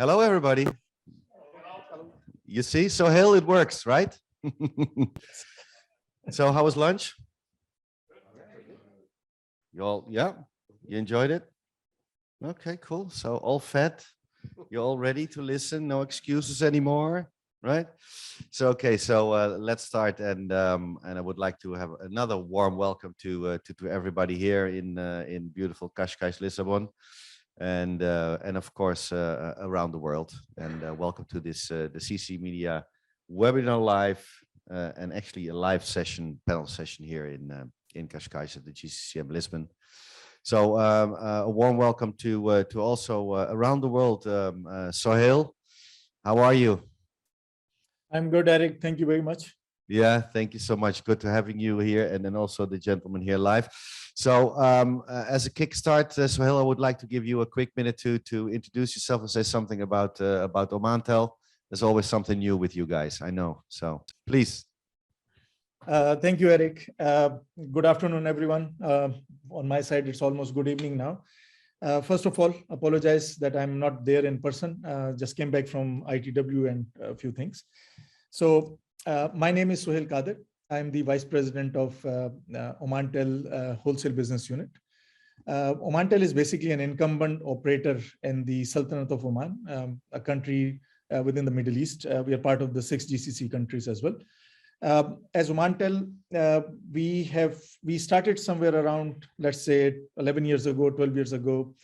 Hello, everybody. You see, Sohail, it works, right? So how was lunch? You all, yeah, you enjoyed it? Okay, cool. So all fed, you're all ready to listen, no excuses anymore, right? So, okay, so let's start. And I would like to have another warm welcome to everybody here in beautiful Cascais, Lisbon. And of course around the world, and welcome to this the CC Media Webinar.Live, and actually a live session, panel session here in Cascais at the GCCM Lisbon. So a warm welcome to also around the world. Sohail, how are you? I'm good, Eric. Thank you very much. Yeah, thank you so much. Good to having you here, and then also the gentleman here live. So as a kickstart, Sohail, I would like to give you a quick minute to introduce yourself and say something about Omantel. There's always something new with you guys, I know. So please. Thank you, Eric. Good afternoon, everyone. On my side, it's almost good evening now. First of all, apologize that I'm not there in person. Just came back from ITW and a few things. So my name is Sohail Kader. I'm the Vice President of Omantel Wholesale Business Unit. Omantel is basically an incumbent operator in the Sultanate of Oman, a country within the Middle East. We are part of the 6 GCC countries as well. As Omantel, we started somewhere around, let's say, 11 years ago, 12 years ago,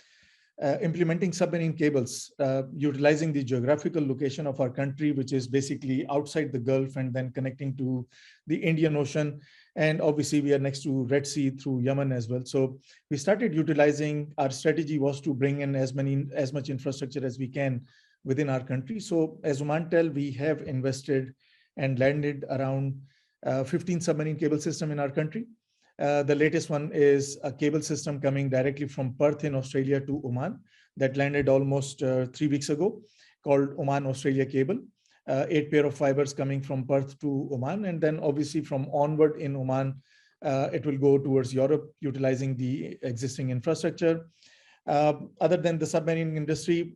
implementing submarine cables, utilizing the geographical location of our country, which is basically outside the Gulf and then connecting to the Indian Ocean. And obviously we are next to Red Sea through Yemen as well. So we started utilizing, our strategy was to bring in as much infrastructure as we can within our country. So as Omantel, we have invested and landed around 15 submarine cable system in our country. The latest one is a cable system coming directly from Perth in Australia to Oman that landed almost 3 weeks ago, called Oman Australia Cable. 8 pair of fibers coming from Perth to Oman. And then obviously from onward in Oman, it will go towards Europe, utilizing the existing infrastructure. Other than the submarine industry,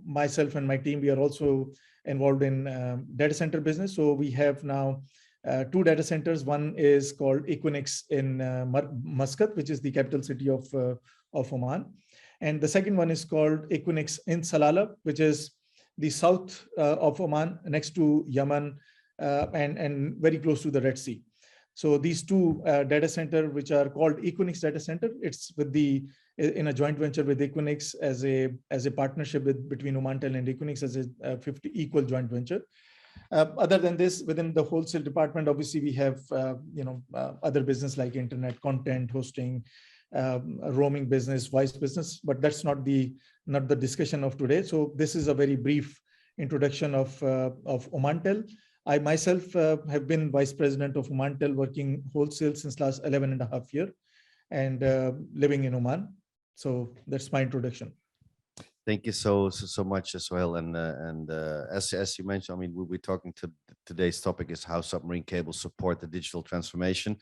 myself and my team, we are also involved in data center business. So we have now 2 data centers. One is called Equinix in Muscat, which is the capital city of Oman. And the second one is called Equinix in Salalah, which is the south of Oman, next to Yemen, and very close to the Red Sea. So these 2 data center, which are called Equinix data center, it's in a joint venture with Equinix as a partnership between Omantel and Equinix as a 50 equal joint venture. Other than this, within the wholesale department, obviously we have other business like internet, content, hosting, roaming business, voice business, but that's not the discussion of today. So this is a very brief introduction of Omantel. I myself have been Vice President of Omantel, working wholesale since last 11.5 years, and living in Oman. So that's my introduction. Thank you so much as well. And as you mentioned, I mean, we'll be talking to today's topic is how submarine cables support the digital transformation.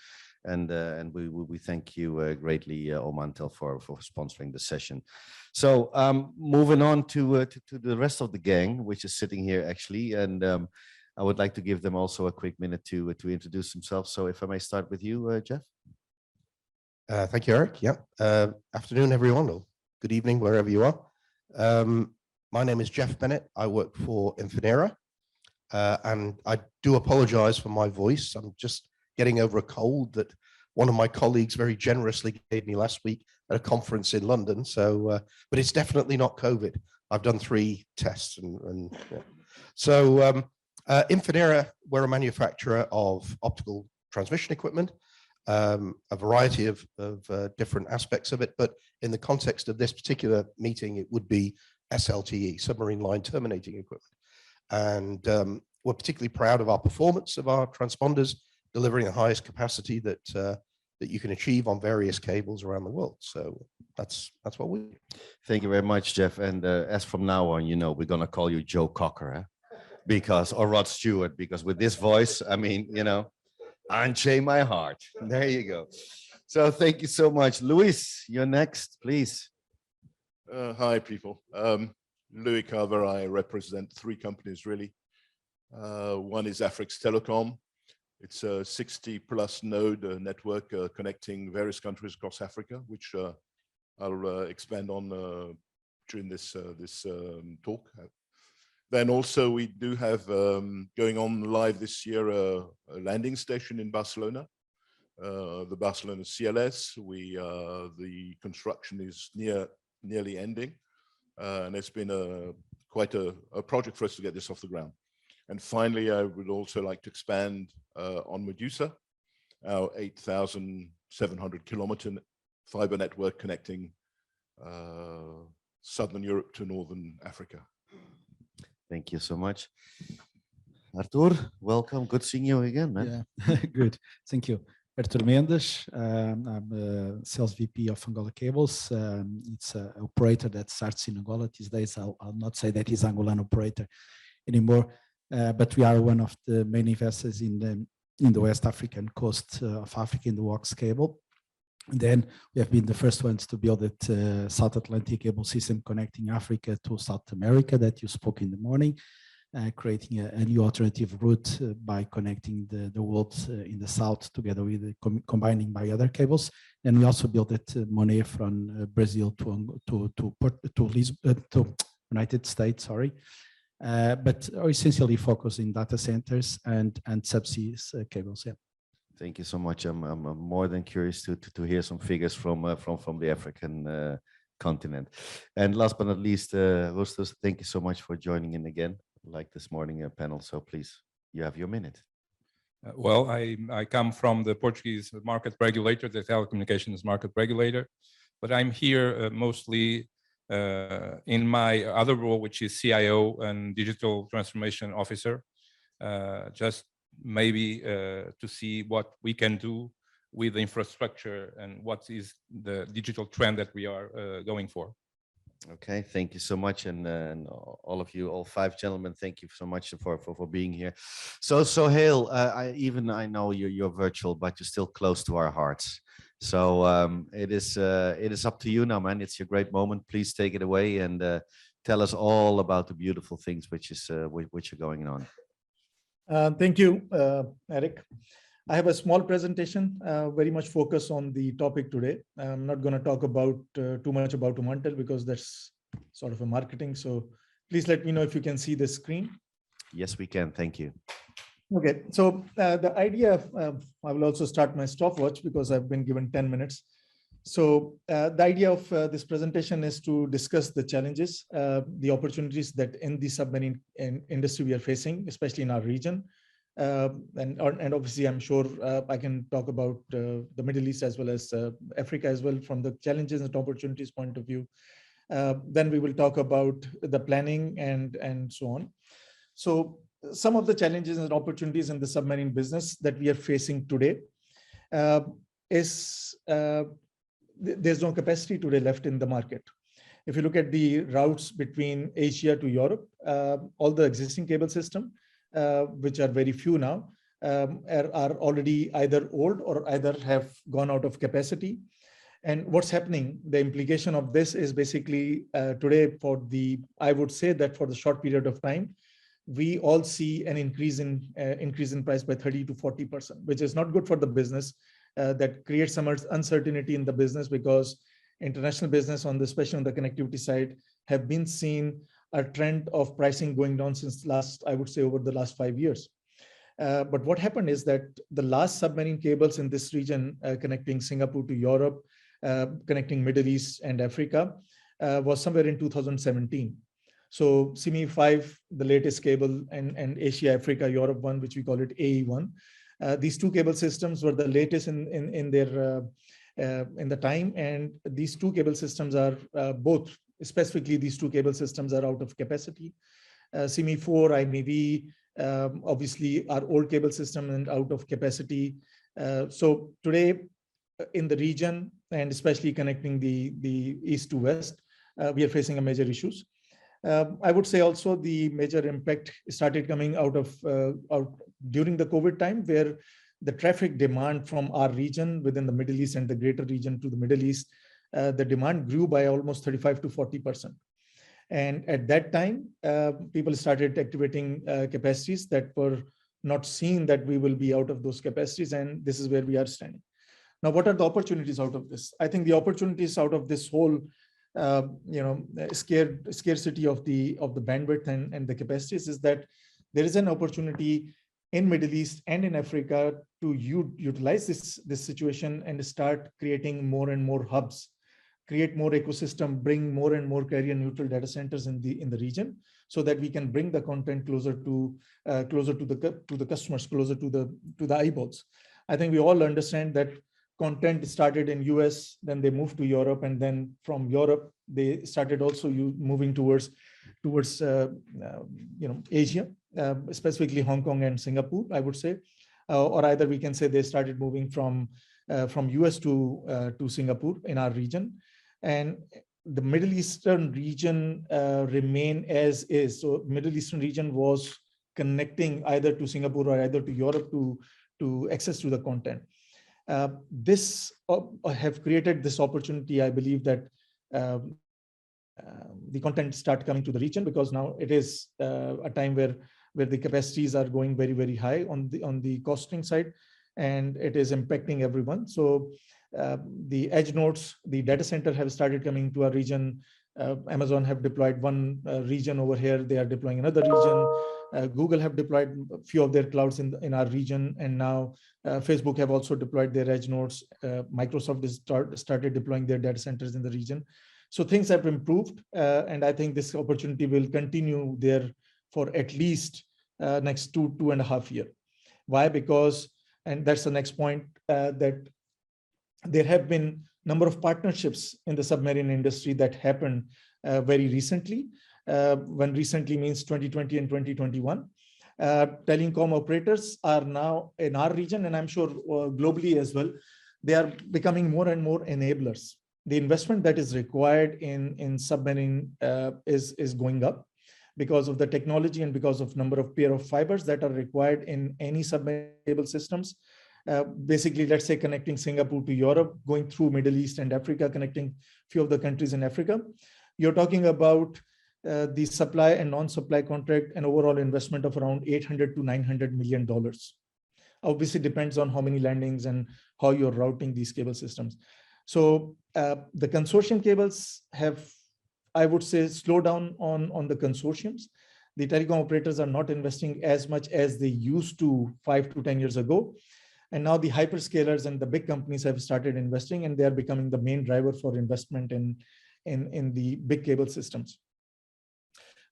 And we thank you greatly, Omantel, for sponsoring the session. So moving on to the rest of the gang, which is sitting here actually. And I would like to give them also a quick minute to introduce themselves. So if I may start with you, Jeff. Thank you, Eric. Yeah. Afternoon, everyone, or good evening, wherever you are. My name is Jeff Bennett. I work for Infinera, and I do apologize for my voice. I'm just getting over a cold that one of my colleagues very generously gave me last week at a conference in London. So, but it's definitely not COVID. I've done 3 tests, and yeah. So Infinera, we're a manufacturer of optical transmission equipment. A variety of different aspects of it, but in the context of this particular meeting, it would be SLTE, submarine line terminating equipment. And we're particularly proud of our performance of our transponders, delivering the highest capacity that you can achieve on various cables around the world. So that's what we do. Thank you very much, Jeff. And as from now on, we're going to call you Joe Cocker, or Rod Stewart, because with this voice, I mean, unchain my heart. There you go. So thank you so much. Luis, you're next, please. Hi, people. Louis Carver. I represent 3 companies really. One is Afrix Telecom. It's a 60+ node network connecting various countries across Africa, which I'll expand on during this talk. Then also we do have going on live this year a landing station in Barcelona, the Barcelona CLS. The construction is nearly ending, and it's been quite a project for us to get this off the ground. And finally, I would also like to expand on Medusa, our 8,700 kilometer fiber network connecting Southern Europe to Northern Africa. Thank you so much. Arthur, welcome. Good seeing you again, man. Yeah, good. Thank you. Arthur Mendes. I'm a sales VP of Angola Cables. It's an operator that starts in Angola these days. I'll not say that he's Angolan operator anymore, but we are one of the main investors in the West African coast of Africa in the WOX cable. And then we have been the first ones to build it South Atlantic cable system connecting Africa to South America that you spoke in the morning, creating a new alternative route by connecting the world in the south together with combining by other cables. And we also built it Monet from Brazil to United States, sorry. But are essentially focused in data centers and subsea cables. Yeah. Thank you so much. I'm more than curious to hear some figures from the African continent. And last but not least, Rustos, thank you so much for joining in again, like this morning panel. So please, you have your minute. Well, I come from the Portuguese market regulator, the telecommunications market regulator, but I'm here mostly in my other role, which is CIO and Digital Transformation Officer, just maybe to see what we can do with the infrastructure and what is the digital trend that we are going for. Okay, thank you so much, and all of you, all 5 gentlemen, thank you so much for being here. So Hale, I know you're virtual, but you're still close to our hearts. So it is up to you now, man. It's your great moment. Please take it away and tell us all about the beautiful things which are going on. Thank you, Eric. I have a small presentation, very much focused on the topic today. I'm not going to talk about too much about Omantel because that's sort of a marketing. So please let me know if you can see the screen. Yes, we can. Thank you. Okay, so the idea, I will also start my stopwatch because I've been given 10 minutes. So the idea of this presentation is to discuss the challenges, the opportunities that in the submarine industry we are facing, especially in our region. And obviously, I'm sure I can talk about the Middle East as well as Africa as well from the challenges and opportunities point of view. Then we will talk about the planning and so on. So some of the challenges and opportunities in the submarine business that we are facing today is there's no capacity today left in the market. If you look at the routes between Asia to Europe, all the existing cable system, which are very few now, are already either old or either have gone out of capacity. And what's happening, the implication of this is basically today I would say that for the short period of time, we all see an increase in price by 30 to 40%, which is not good for the business. That creates some uncertainty in the business because international business especially on the connectivity side, have been seeing a trend of pricing going down since I would say over the last 5 years. But what happened is that the last submarine cables in this region connecting Singapore to Europe, connecting Middle East and Africa was somewhere in 2017. So CME5, the latest cable, and Asia, Africa, Europe one, which we call it AE1. These 2 cable systems were the latest in the time, and these 2 cable systems are both, specifically these 2 cable systems are out of capacity. CME4, IMEV, obviously our old cable system and out of capacity. So today in the region, and especially connecting the east to west, we are facing a major issues. I would say also the major impact started coming out during the COVID time, where the traffic demand from our region within the Middle East and the greater region to the Middle East, the demand grew by almost 35 to 40%. And at that time, people started activating capacities that were not seen that we will be out of those capacities. And this is where we are standing. Now, what are the opportunities out of this? I think the opportunities out of this whole scarcity of the bandwidth and the capacities is that there is an opportunity in Middle East and in Africa to utilize this situation and start creating more and more hubs, create more ecosystem, bring more and more carrier neutral data centers in the region, so that we can bring the content closer to the customers, closer to the eyeballs. I think we all understand that content started in US, then they moved to Europe, and then from Europe they started also moving towards Asia, specifically Hong Kong and Singapore, I would say, or either we can say they started moving from US to Singapore in our region, and the Middle Eastern region remain as is. So Middle Eastern region was connecting either to Singapore or either to Europe to access to the content. This have created this opportunity. I believe that the content start coming to the region, because now it is a time where the capacities are going very, very high on the costing side, and it is impacting everyone. So the edge nodes, the data center have started coming to our region. Amazon have deployed one region over here. They are deploying another region. Google have deployed a few of their clouds in our region. And now Facebook have also deployed their edge nodes. Microsoft has started deploying their data centers in the region. So things have improved. And I think this opportunity will continue there for at least next 2.5 years. Why? Because, and that's the next point, that there have been number of partnerships in the submarine industry that happened very recently. When recently means 2020 and 2021. Telecom operators are now in our region, and I'm sure globally as well, they are becoming more and more enablers. The investment that is required in submarine is going up because of the technology and because of number of pair of fibers that are required in any submarine cable systems. Basically, let's say connecting Singapore to Europe, going through Middle East and Africa, connecting few of the countries in Africa. You're talking about the supply and non-supply contract and overall investment of around $800 to $900 million. Obviously depends on how many landings and how you're routing these cable systems. So the consortium cables have, I would say, slowed down on the consortiums. The telecom operators are not investing as much as they used to 5 to 10 years ago. And now the hyperscalers and the big companies have started investing, and they are becoming the main driver for investment in the big cable systems.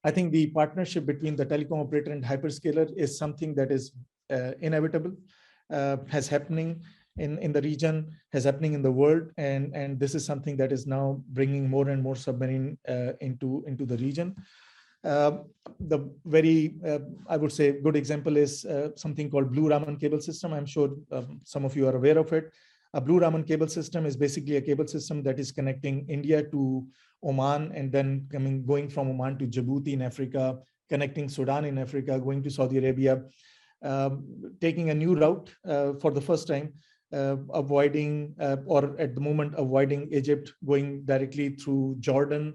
I think the partnership between the telecom operator and hyperscaler is something that is inevitable, has happening in the region, has happening in the world, and this is something that is now bringing more and more submarine into the region. The very, I would say, good example is something called Blue Raman cable system. I'm sure some of you are aware of it. A Blue Raman cable system is basically a cable system that is connecting India to Oman, and then going from Oman to Djibouti in Africa, connecting Sudan in Africa, going to Saudi Arabia, taking a new route for the first time, avoiding, or at the moment, avoiding Egypt, going directly through Jordan,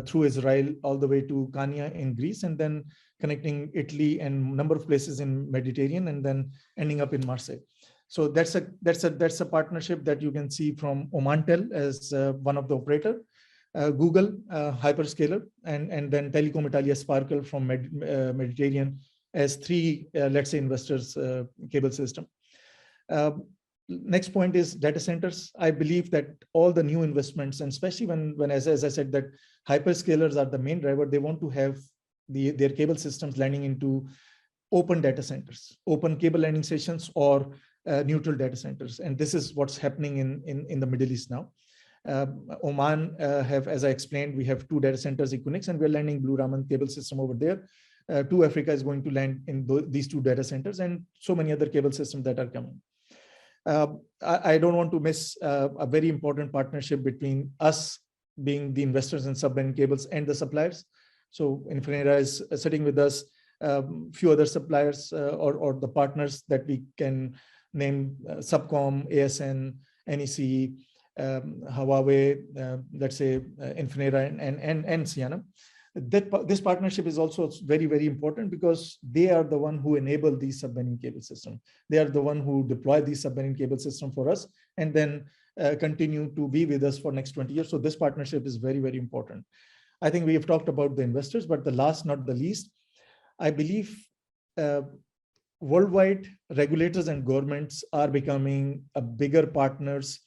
through Israel, all the way to Kanya in Greece, and then connecting Italy and number of places in Mediterranean, and then ending up in Marseille. So that's a partnership that you can see from Omantel as one of the operator, Google hyperscaler, and then Telecom Italia Sparkle from Mediterranean as three, let's say, investors cable system. Next point is data centers. I believe that all the new investments, and especially when as I said, that hyperscalers are the main driver, they want to have their cable systems landing into open data centers, open cable landing stations, or neutral data centers. And this is what's happening in the Middle East now. Oman have, as I explained, we have 2 data centers, Equinix, and we're landing Blue Raman cable system over there. To Africa is going to land in these 2 data centers, and so many other cable systems that are coming. I don't want to miss a very important partnership between us being the investors in submarine cables and the suppliers. So Infinera is sitting with us, few other suppliers or the partners that we can name, Subcom, ASN, NEC, Huawei, let's say Infinera and Ciena. This partnership is also very, very important because they are the one who enable these submarine cable system. They are the one who deploy these submarine cable system for us and then continue to be with us for next 20 years. So this partnership is very, very important. I think we have talked about the investors, but the last, not the least, I believe worldwide regulators and governments are becoming a bigger partners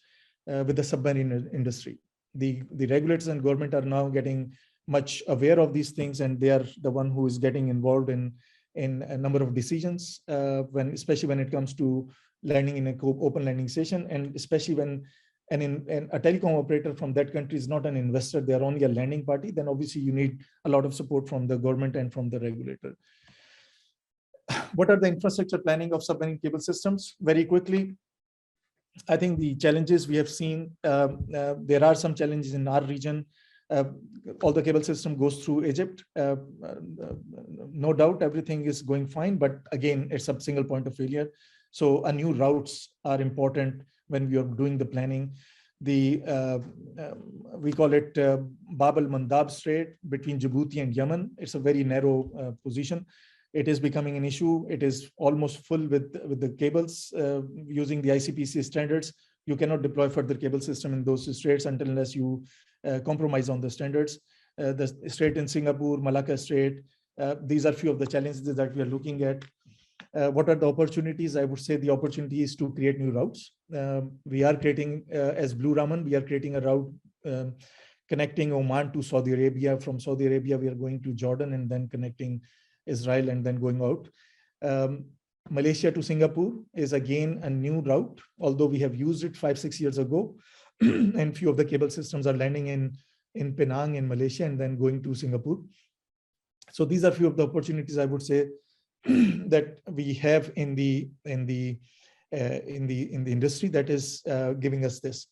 with the submarine industry. The regulators and government are now getting much aware of these things, and they are the one who is getting involved in a number of decisions, especially when it comes to landing in an open landing station, and especially when a telecom operator from that country is not an investor, they are only a landing party, then obviously you need a lot of support from the government and from the regulator. What are the infrastructure planning of submarine cable systems? Very quickly, I think the challenges we have seen, there are some challenges in our region. All the cable system goes through Egypt. No doubt everything is going fine, but again, it's a single point of failure. So a new routes are important when we are doing the planning. We call it Bab el-Mandab Strait between Djibouti and Yemen. It's a very narrow position. It is becoming an issue. It is almost full with the cables using the ICPC standards. You cannot deploy further cable system in those straits unless you compromise on the standards. The strait in Singapore, Malacca Strait, these are few of the challenges that we are looking at. What are the opportunities? I would say the opportunity is to create new routes. We are creating, as Blue Raman, we are creating a route connecting Oman to Saudi Arabia. From Saudi Arabia, we are going to Jordan and then connecting Israel and then going out. Malaysia to Singapore is again a new route, although we have used it 5-6 years ago. And few of the cable systems are landing in Penang in Malaysia and then going to Singapore. So these are few of the opportunities I would say that we have in the industry that is giving us this.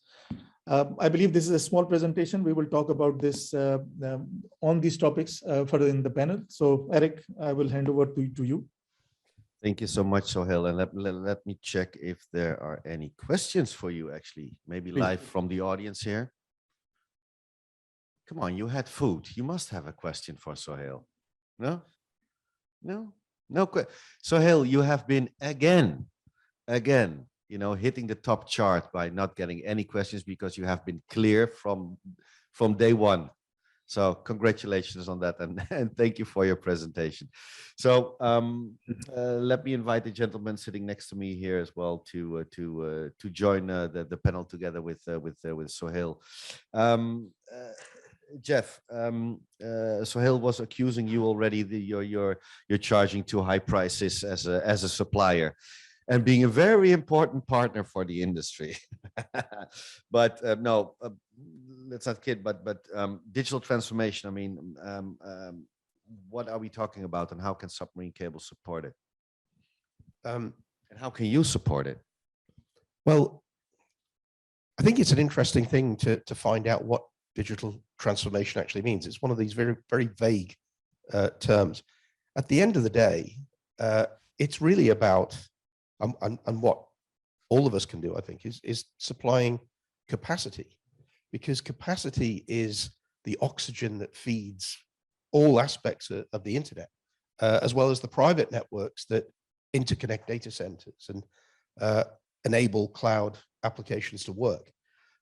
I believe this is a small presentation. We will talk about this on these topics further in the panel. So Eric, I will hand over to you. Thank you so much, Sohail. And let me check if there are any questions for you, actually, maybe live from the audience here. Come on, you had food. You must have a question for Sohail. No? No? No. Sohail, you have been again, hitting the top chart by not getting any questions because you have been clear from day one. So congratulations on that, and thank you for your presentation. So let me invite the gentleman sitting next to me here as well to join the panel together with Sohail. Jeff, Sohail was accusing you already that you're charging too high prices as a supplier, and being a very important partner for the industry. But no, let's not kid. But digital transformation. I mean, what are we talking about, and how can submarine cable support it? And how can you support it? Well, I think it's an interesting thing to find out what digital transformation actually means. It's one of these very, very vague terms. At the end of the day, it's really about, and what all of us can do, I think, is supplying capacity, because capacity is the oxygen that feeds all aspects of the internet, as well as the private networks that interconnect data centers and enable cloud applications to work.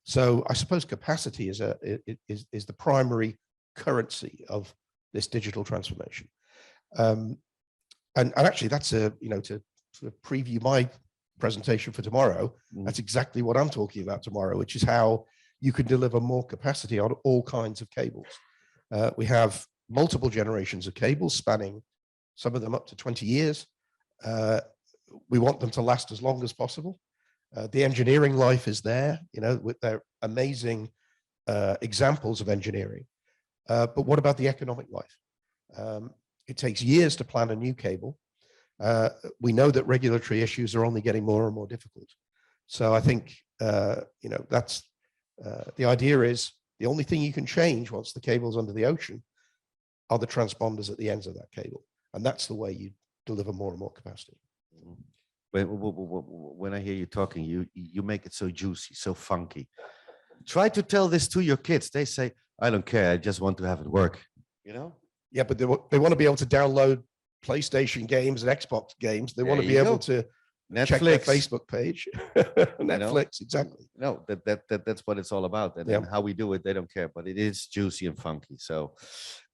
So I suppose capacity is the primary currency of this digital transformation. And actually that's to sort of preview my presentation for tomorrow. That's exactly what I'm talking about tomorrow, which is how you can deliver more capacity on all kinds of cables. We have multiple generations of cables spanning, some of them up to 20 years. We want them to last as long as possible. The engineering life is there, with their amazing examples of engineering. But what about the economic life? It takes years to plan a new cable. We know that regulatory issues are only getting more and more difficult. So I think, that's the idea is the only thing you can change once the cable's under the ocean are the transponders at the ends of that cable. And that's the way you deliver more and more capacity. When I hear you talking, you make it so juicy, so funky. Try to tell this to your kids. They say, I don't care. I just want to have it work. Yeah, but they want to be able to download PlayStation games and Xbox games. They want to There be you able go. to check their Netflix. Facebook page. Netflix, exactly. No, that's what it's all about. And, Yeah. and how we do it, they don't care, but it is juicy and funky. So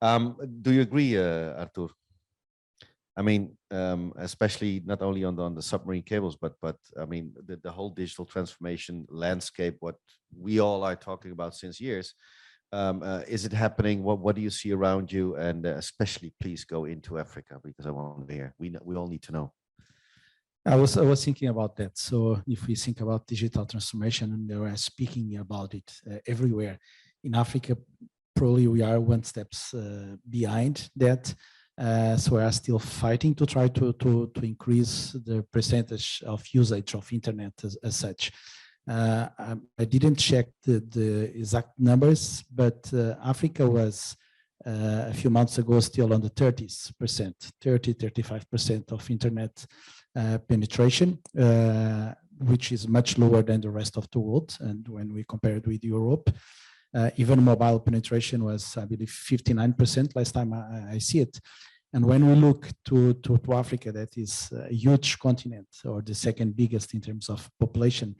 do you agree, Artur? I mean, especially not only on the submarine cables, but I mean, the whole digital transformation landscape, what we all are talking about since years. Is it happening? What do you see around you? And especially, please go into Africa, because I want to hear. We all need to know. I was thinking about that. So if we think about digital transformation, and they were speaking about it everywhere in Africa, probably we are one steps behind that. So we are still fighting to try to increase the percentage of usage of internet as such. I didn't check the exact numbers, but Africa was a few months ago still on the 30%, 35% of internet penetration, which is much lower than the rest of the world. And when we compare it with Europe, even mobile penetration was, I believe, 59% last time I see it. And when we look to Africa, that is a huge continent, or the second biggest in terms of population,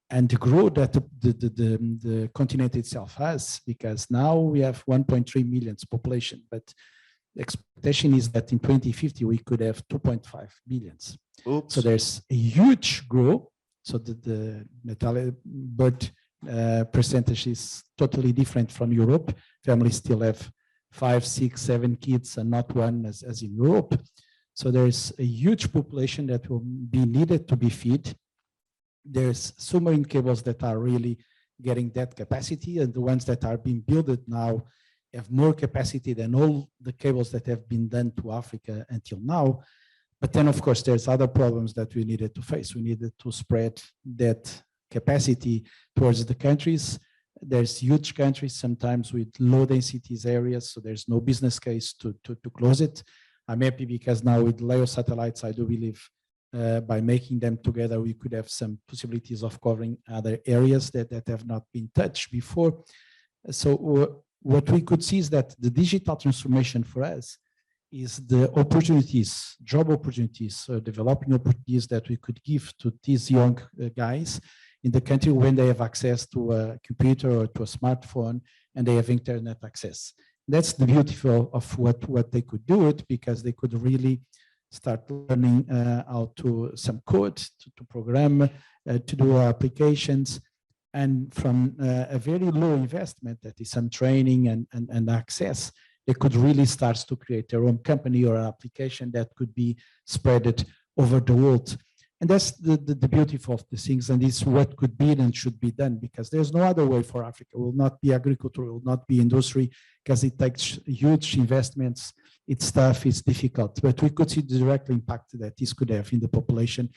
and the growth that the continent itself has, because now we have 1.3 million population, but the expectation is that in 2050 we could have 2.5 billions. Oops. So there's a huge growth. So the birth percentage is totally different from Europe. Families still have 5, 6, 7 kids and not one as in Europe. So there's a huge population that will be needed to be fed. There's submarine cables that are really getting that capacity, and the ones that are being built now have more capacity than all the cables that have been done to Africa until now. But then, of course, there's other problems that we needed to face. We needed to spread that capacity towards the countries. There's huge countries, sometimes with low densities areas, so there's no business case to close it. I'm happy because now with LEO satellites, I do believe by making them together, we could have some possibilities of covering other areas that have not been touched before. So what we could see is that the digital transformation for us is the opportunities, job opportunities, developing opportunities that we could give to these young guys in the country when they have access to a computer or to a smartphone and they have internet access. That's the beauty of what they could do it, because they could really start learning how to some code, to program, to do applications, and from a very low investment, that is some training and access, they could really start to create their own company or an application that could be spread over the world. And that's the beauty of the things, and it's what could be and should be done, because there's no other way for Africa. It will not be agriculture, it will not be industry, because it takes huge investments. It's tough, it's difficult, but we could see the direct impact that this could have in the population,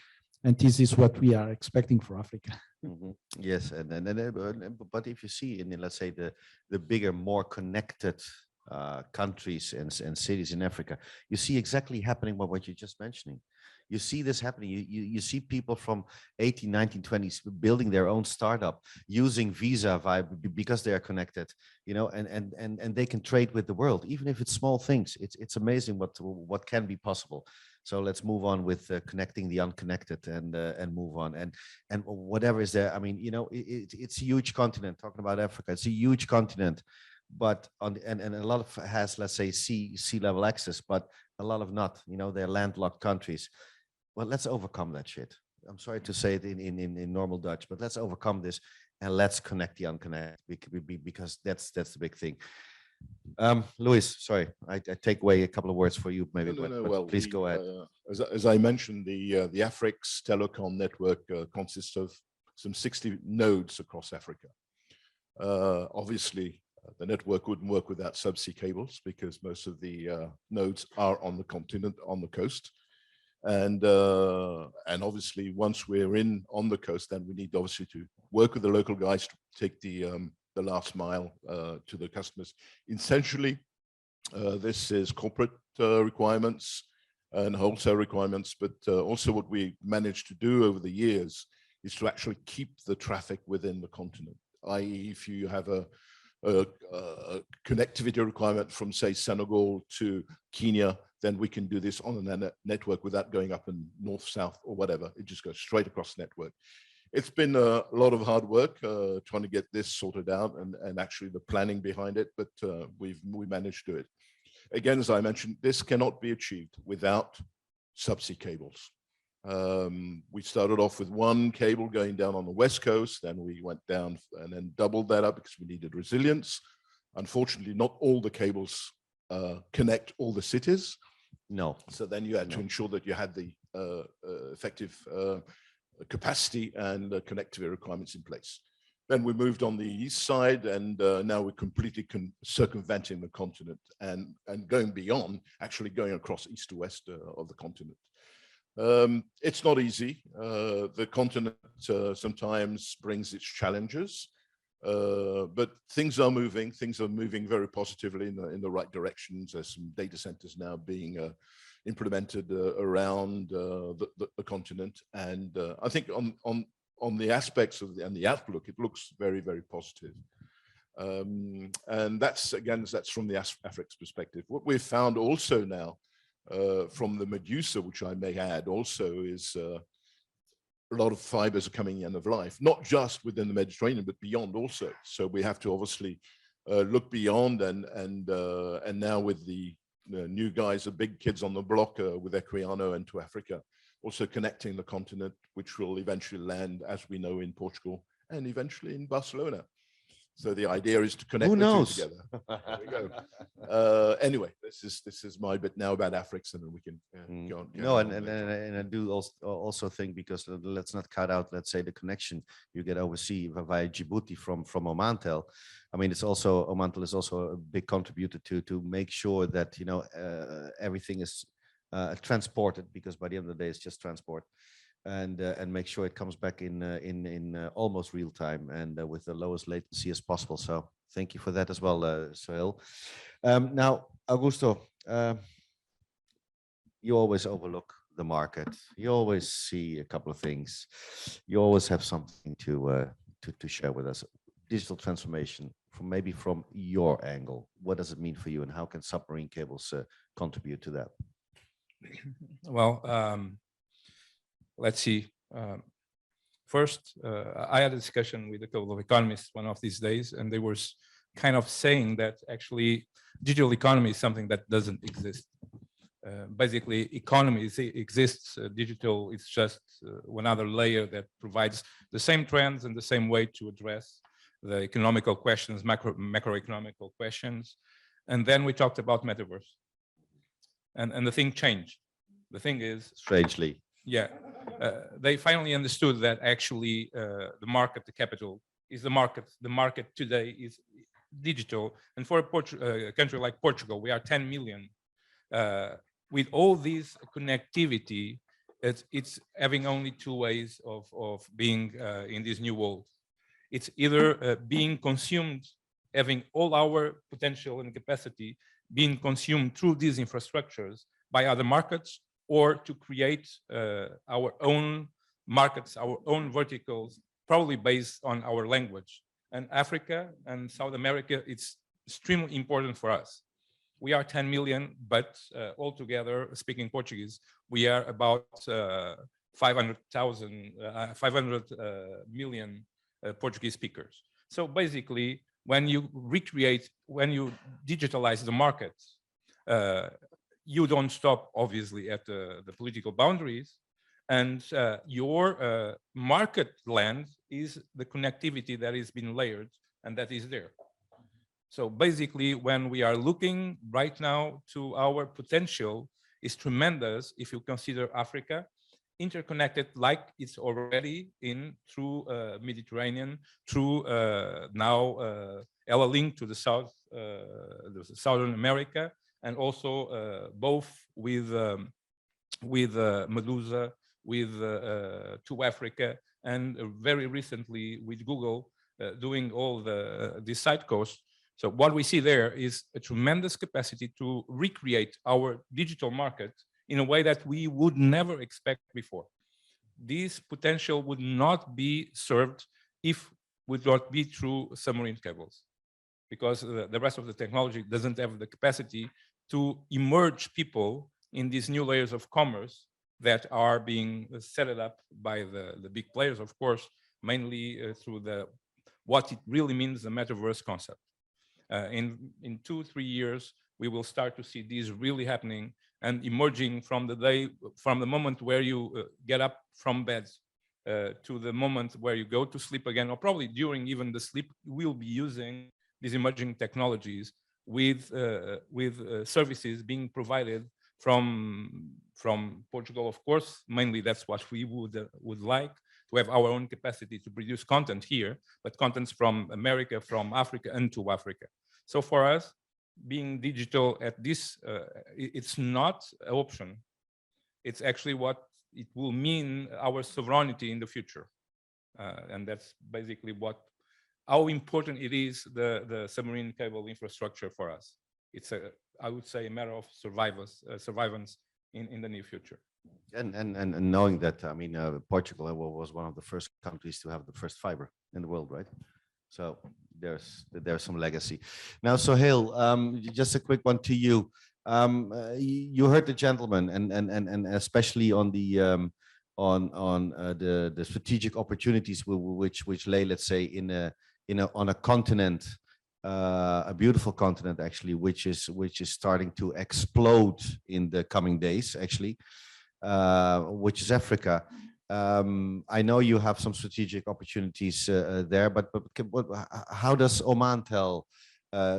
and this is what we are expecting for Africa. Mm-hmm. Yes, but if you see in, let's say, the bigger, more connected countries and cities in Africa, you see exactly happening what you're just mentioning. You see this happening. You see people from 18, 19, 20s building their own startup using Visa because they are connected, you know, and they can trade with the world, even if it's small things. It's amazing what can be possible. So let's move on with connecting the unconnected and move on and whatever is there. I mean, you know, it's a huge continent. Talking about Africa, it's a huge continent, but and a lot of has, let's say, sea level access, but a lot of not. You know, they're landlocked countries. Well, let's overcome that shit. I'm sorry to say it in normal Dutch, but let's overcome this and let's connect the unconnected, because that's the big thing. Luis, sorry, I take away a couple of words for you, maybe, but Well, please go ahead. As I mentioned, the Afrix telecom network consists of some 60 nodes across Africa. Obviously, the network wouldn't work without subsea cables, because most of the nodes are on the continent, on the coast. And obviously, once we're on the coast, then we need obviously to work with the local guys to take the last mile to the customers. Essentially, this is corporate requirements and wholesale requirements, but also what we managed to do over the years is to actually keep the traffic within the continent. I.e., if you have a connectivity requirement from, say, Senegal to Kenya, then we can do this on a network without going up in north, south, or whatever. It just goes straight across the network. It's been a lot of hard work trying to get this sorted out and actually the planning behind it, but we managed to do it. Again, as I mentioned, this cannot be achieved without subsea cables. We started off with one cable going down on the west coast, then we went down and then doubled that up because we needed resilience. Unfortunately, not all the cables connect all the cities. No. So then you had to ensure that you had the effective capacity and connectivity requirements in place. Then we moved on the east side, and now we're completely circumventing the continent and going beyond, actually going across east to west of the continent. It's not easy. The continent sometimes brings its challenges, but things are moving very positively in the right directions. There's some data centers now being implemented around the continent, and I think on the aspects of and the outlook, it looks very, very positive. And that's from the Africa's perspective. What we've found also now from the Medusa, which I may add also, is a lot of fibers are coming end of life, not just within the Mediterranean, but beyond also. So we have to obviously look beyond, and now with the new guys, the big kids on the block with Equiano and to Africa, also connecting the continent, which will eventually land, as we know, in Portugal and eventually in Barcelona. So the idea is to connect the two together. There we go. Anyway, this is my bit now about Africa, and then we can go on. No, and I do also think, because let's not cut out, let's say, the connection you get overseas via Djibouti from Omantel. I mean, Omantel is also a big contributor to make sure that everything is transported, because by the end of the day, it's just transport. And make sure it comes back in almost real time and with the lowest latency as possible. So thank you for that as well, Sohail. Now, Augusto, you always overlook the market. You always see a couple of things. You always have something to share with us. Digital transformation, from your angle. What does it mean for you, and how can submarine cables contribute to that? Well, let's see. First, I had a discussion with a couple of economists one of these days, and they were kind of saying that actually digital economy is something that doesn't exist. Basically, economy exists. Digital is just one other layer that provides the same trends and the same way to address the economical questions, macroeconomical questions. And then we talked about metaverse, and the thing changed. The thing is, strangely, yeah, they finally understood that actually the market, the capital, is the market. The market today is digital, and for a country like Portugal, we are 10 million. With all this connectivity, it's having only two ways of being in this new world. It's either being consumed, having all our potential and capacity being consumed through these infrastructures by other markets, or to create our own markets, our own verticals, probably based on our language. And Africa and South America, it's extremely important for us. We are 10 million, but altogether, speaking Portuguese, we are about 500 million Portuguese speakers. So basically, when you digitalize the market, you don't stop, obviously, at the political boundaries, and your market land is the connectivity that is being layered and that is there. So basically, when we are looking right now to our potential, is tremendous if you consider Africa interconnected like it's already through Mediterranean, through now a link to the Southern America, and also both with Medusa, with to Africa, and very recently with Google doing all the side coast. So what we see there is a tremendous capacity to recreate our digital market in a way that we would never expect before. This potential would not be served if would not be through submarine cables. because the rest of the technology doesn't have the capacity to emerge people in these new layers of commerce that are being set up by the big players, of course, mainly through what it really means, the metaverse concept. In 2-3 years, we will start to see these really happening and emerging from the moment where you get up from bed to the moment where you go to sleep again, or probably during even the sleep, we'll be using these emerging technologies with services being provided from Portugal, of course. Mainly, that's what we would like, to have our own capacity to produce content here, but contents from America, from Africa, and to Africa. So for us, being digital at this, it's not an option. It's actually what it will mean our sovereignty in the future. And that's basically how important it is, the submarine cable infrastructure for us. It's I would say, a matter of survivance in the near future. And knowing that, I mean, Portugal was one of the first countries to have the first fiber in the world, right? So there's some legacy. Now, Sohail, just a quick one to you. You heard the gentleman, and especially on the the strategic opportunities which lay, let's say, on a continent, a beautiful continent actually, which is starting to explode in the coming days, actually, which is Africa. I know you have some strategic opportunities there, but how does Omantel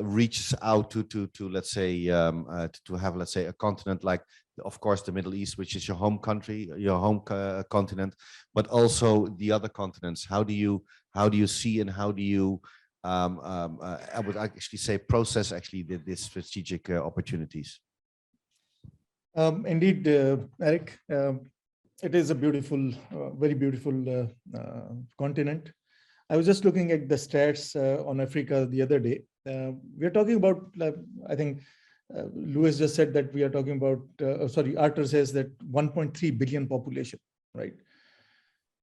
reach out to let's say to have, let's say, a continent like, of course, the Middle East, which is your home country, your home continent, but also the other continents? How do you see, and how do you I would actually say process actually these strategic opportunities? Indeed, Eric, it is a beautiful, very beautiful continent. I was just looking at the stats on Africa the other day. We are talking about, I think Louis just said that we are talking about, sorry, Arthur says that 1.3 billion population, right?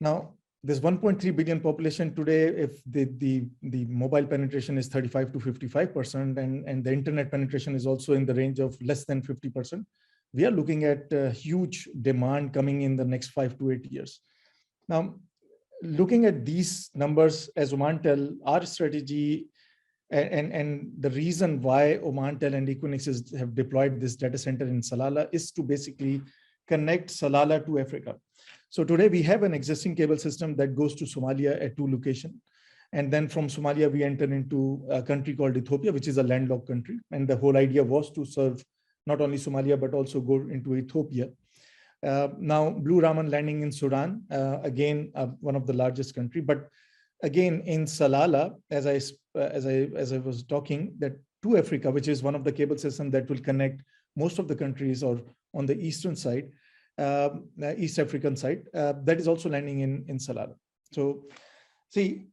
Now, this 1.3 billion population today, if the mobile penetration is 35 to 55%, and the internet penetration is also in the range of less than 50%, we are looking at a huge demand coming in the next 5 to 8 years. Now, looking at these numbers as Omantel, our strategy and the reason why Omantel and Equinix have deployed this data center in Salalah is to basically connect Salalah to Africa. So today we have an existing cable system that goes to Somalia at 2 locations. And then from Somalia, we enter into a country called Ethiopia, which is a landlocked country. And the whole idea was to serve not only Somalia, but also go into Ethiopia. Now, Blue Raman landing in Sudan, again, one of the largest country. But again, in Salalah, as I was talking, that to Africa, which is one of the cable systems that will connect most of the countries, or on the eastern side, East African side, that is also landing in Salalah. So, see,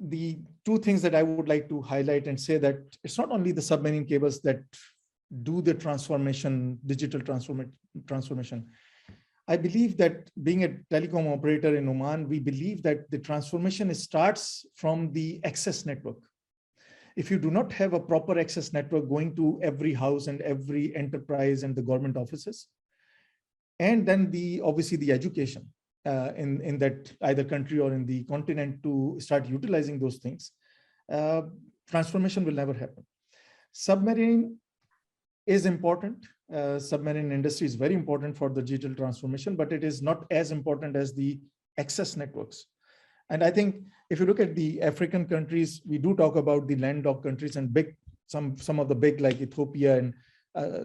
the 2 things that I would like to highlight and say that it's not only the submarine cables that do the transformation, digital transformation. I believe that being a telecom operator in Oman, we believe that the transformation starts from the access network. If you do not have a proper access network going to every house and every enterprise and the government offices, and then obviously the education in that either country or in the continent to start utilizing those things, transformation will never happen. Submarine is important. Submarine industry is very important for the digital transformation, but it is not as important as the access networks. And I think if you look at the African countries, we do talk about the landlocked countries, and some of the big, like Ethiopia and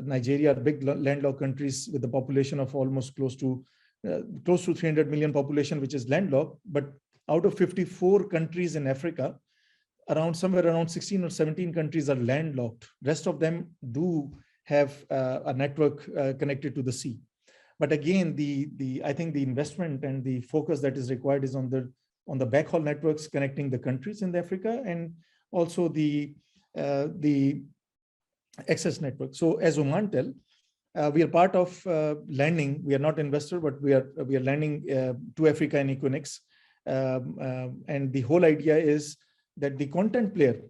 Nigeria, big landlocked countries with a population of almost close to 300 million population, which is landlocked. But out of 54 countries in Africa, somewhere around 16 or 17 countries are landlocked. Rest of them do have a network connected to the sea. But again, I think the investment and the focus that is required is on the backhaul networks connecting the countries in Africa, and also the access network. So as Omantel, we are part of landing. We are not investor, but we are landing to Africa and Equinix. And the whole idea is that the content player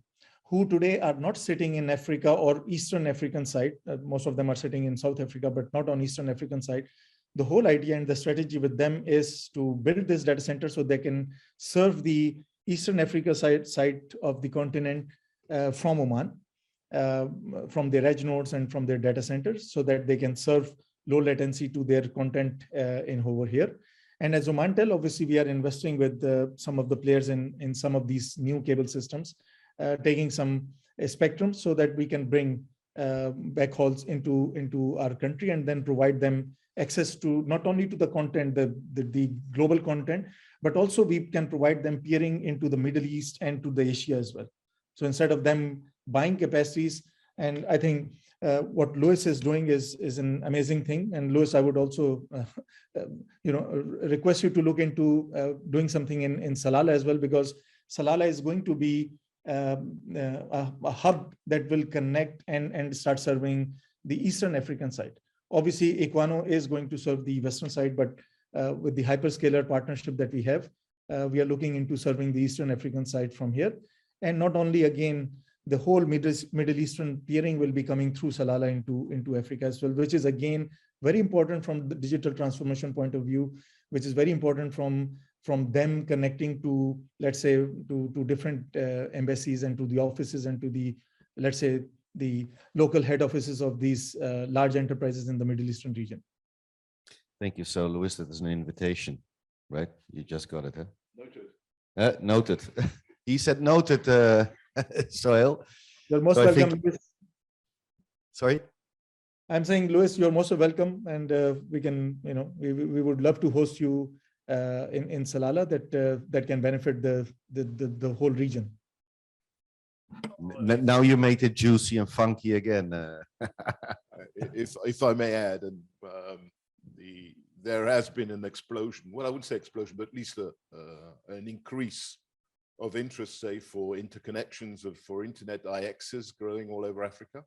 who today are not sitting in Africa or Eastern African side. Most of them are sitting in South Africa, but not on Eastern African side. The whole idea and the strategy with them is to build this data center so they can serve the Eastern Africa side of the continent from Oman, from their edge nodes and from their data centers, so that they can serve low latency to their content in over here. And as Omantel, obviously, we are investing with some of the players in some of these new cable systems, taking some spectrum so that we can bring backhauls into our country and then provide them access to not only to the content, the global content, but also we can provide them peering into the Middle East and to the Asia as well. So instead of them buying capacities, and I think what Louis is doing is an amazing thing. And Louis, I would also request you to look into doing something in Salalah as well, because Salalah is going to be a hub that will connect and start serving the Eastern African side. Obviously, Equano is going to serve the Western side, but with the hyperscaler partnership that we have, we are looking into serving the Eastern African side from here. And not only, again, the whole Middle Eastern peering will be coming through Salalah into Africa as well, which is, again, very important from the digital transformation point of view, which is very important from them connecting to, let's say, to different embassies and to the offices and to the, let's say, the local head offices of these large enterprises in the Middle Eastern region. Thank you. So, Louis, that is an invitation, right? You just got it, huh? Noted. Noted. He said noted, Sohail. You're most So welcome. Sorry? I'm saying, Louis, you're most welcome, and we can, we would love to host you in Salalah that can benefit the whole region. Now you made it juicy and funky again. If I may add, and there has been an explosion. Well, I wouldn't say explosion, but at least an increase of interest, say, for interconnections for internet IXs growing all over Africa,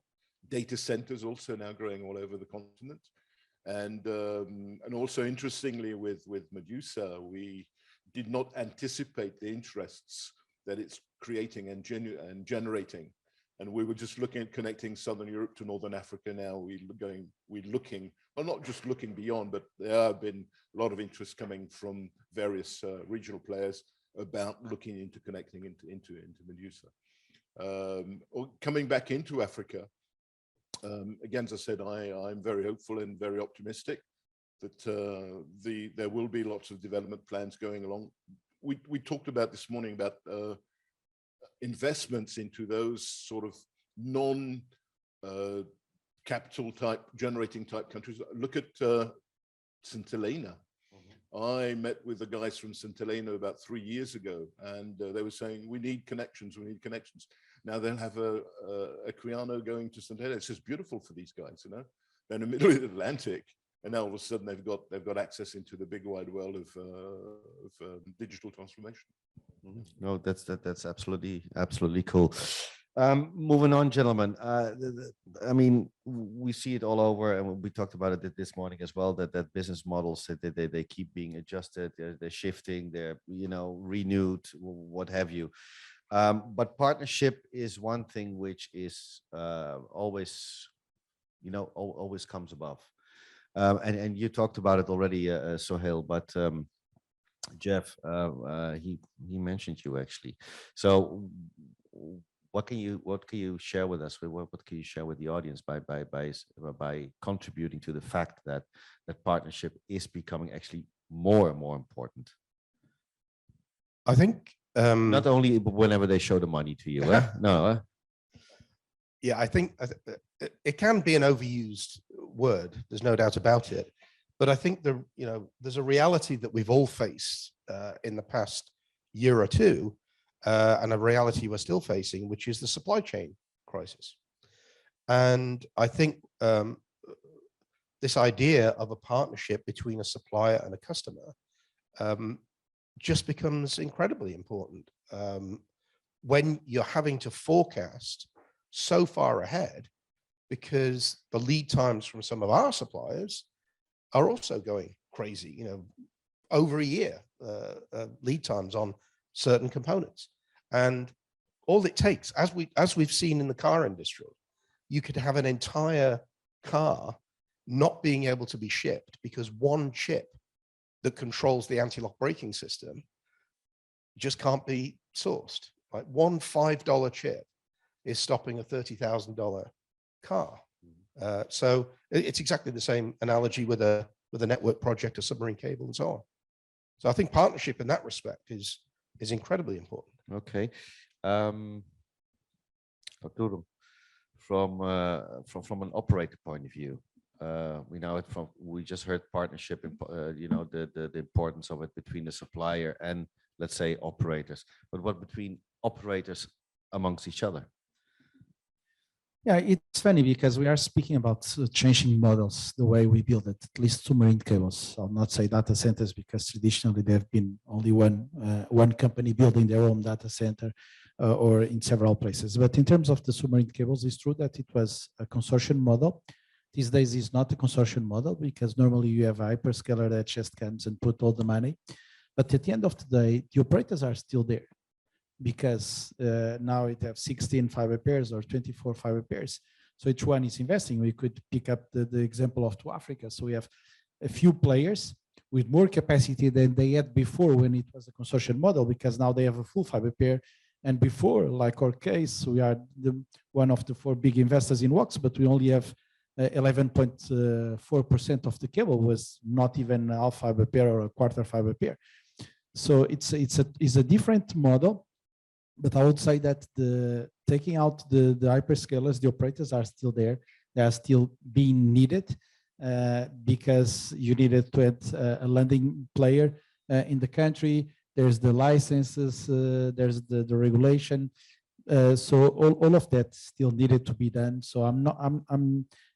data centers also now growing all over the continent, and also interestingly with Medusa, we did not anticipate the interests that it's creating and generating, and we were just looking at connecting Southern Europe to Northern Africa. Now we're looking, well, not just looking beyond, but there have been a lot of interest coming from various regional players about looking into connecting into Medusa. Coming back into Africa, again, as I said, I'm very hopeful and very optimistic that there will be lots of development plans going along. We talked about this morning about investments into those sort of non-capital type generating type countries. Look at St. Helena. I met with the guys from St. Helena about 3 years ago, and they were saying, we need connections, we need connections. Now they'll have a Equiano going to St. Helena. It's just beautiful for these guys, They're in the middle of the Atlantic, and now all of a sudden they've got access into the big wide world of digital transformation. No, that's absolutely cool. Moving on, gentlemen. I mean, we see it all over, and we talked about it this morning as well. That business models they keep being adjusted, they're shifting, they're renewed, what have you. But partnership is one thing which is always comes above. And you talked about it already, Sohail, but Jeff, he mentioned you actually. So what can you share with us? What can you share with the audience by contributing to the fact that partnership is becoming actually more and more important? I think not only whenever they show the money to you. No. Yeah, I think it can be an overused word. There's no doubt about it. But I think there's a reality that we've all faced in the past year or two, and a reality we're still facing, which is the supply chain crisis. And I think this idea of a partnership between a supplier and a customer just becomes incredibly important when you're having to forecast so far ahead, because the lead times from some of our suppliers are also going crazy, over a year lead times on certain components. And all it takes, as we've seen in the car industry, you could have an entire car not being able to be shipped because one chip that controls the anti-lock braking system just can't be sourced. Right? One $5 chip is stopping a $30,000 car. So it's exactly the same analogy with a network project, a submarine cable, and so on. So I think partnership in that respect is incredibly important. Okay. Arturo, from an operator point of view, we know it from, we just heard partnership and you know, the importance of it between the supplier and, let's say, operators, but what between operators amongst each other? Yeah, it's funny because we are speaking about changing models, the way we build it, at least submarine cables. I'll not say data centers because traditionally there have been only one company building their own data center or in several places. But in terms of the submarine cables, it's true that it was a consortium model. These days it's not a consortium model because normally you have a hyperscaler that just comes and put all the money. But at the end of the day, the operators are still there, because now it have 16 fiber pairs or 24 fiber pairs. So each one is investing. We could pick up the example of to Africa. So we have a few players with more capacity than they had before when it was a consortium model, because now they have a full fiber pair. And before, like our case, we are one of the 4 big investors in WOX, but we only have 11.4% of the cable was not even a half fiber pair or a quarter fiber pair. So it's a different model. But I would say that taking out the hyperscalers, the operators are still there. They are still being needed because you needed to add a landing player in the country. There's the licenses, there's the regulation. So all of that still needed to be done. So I'm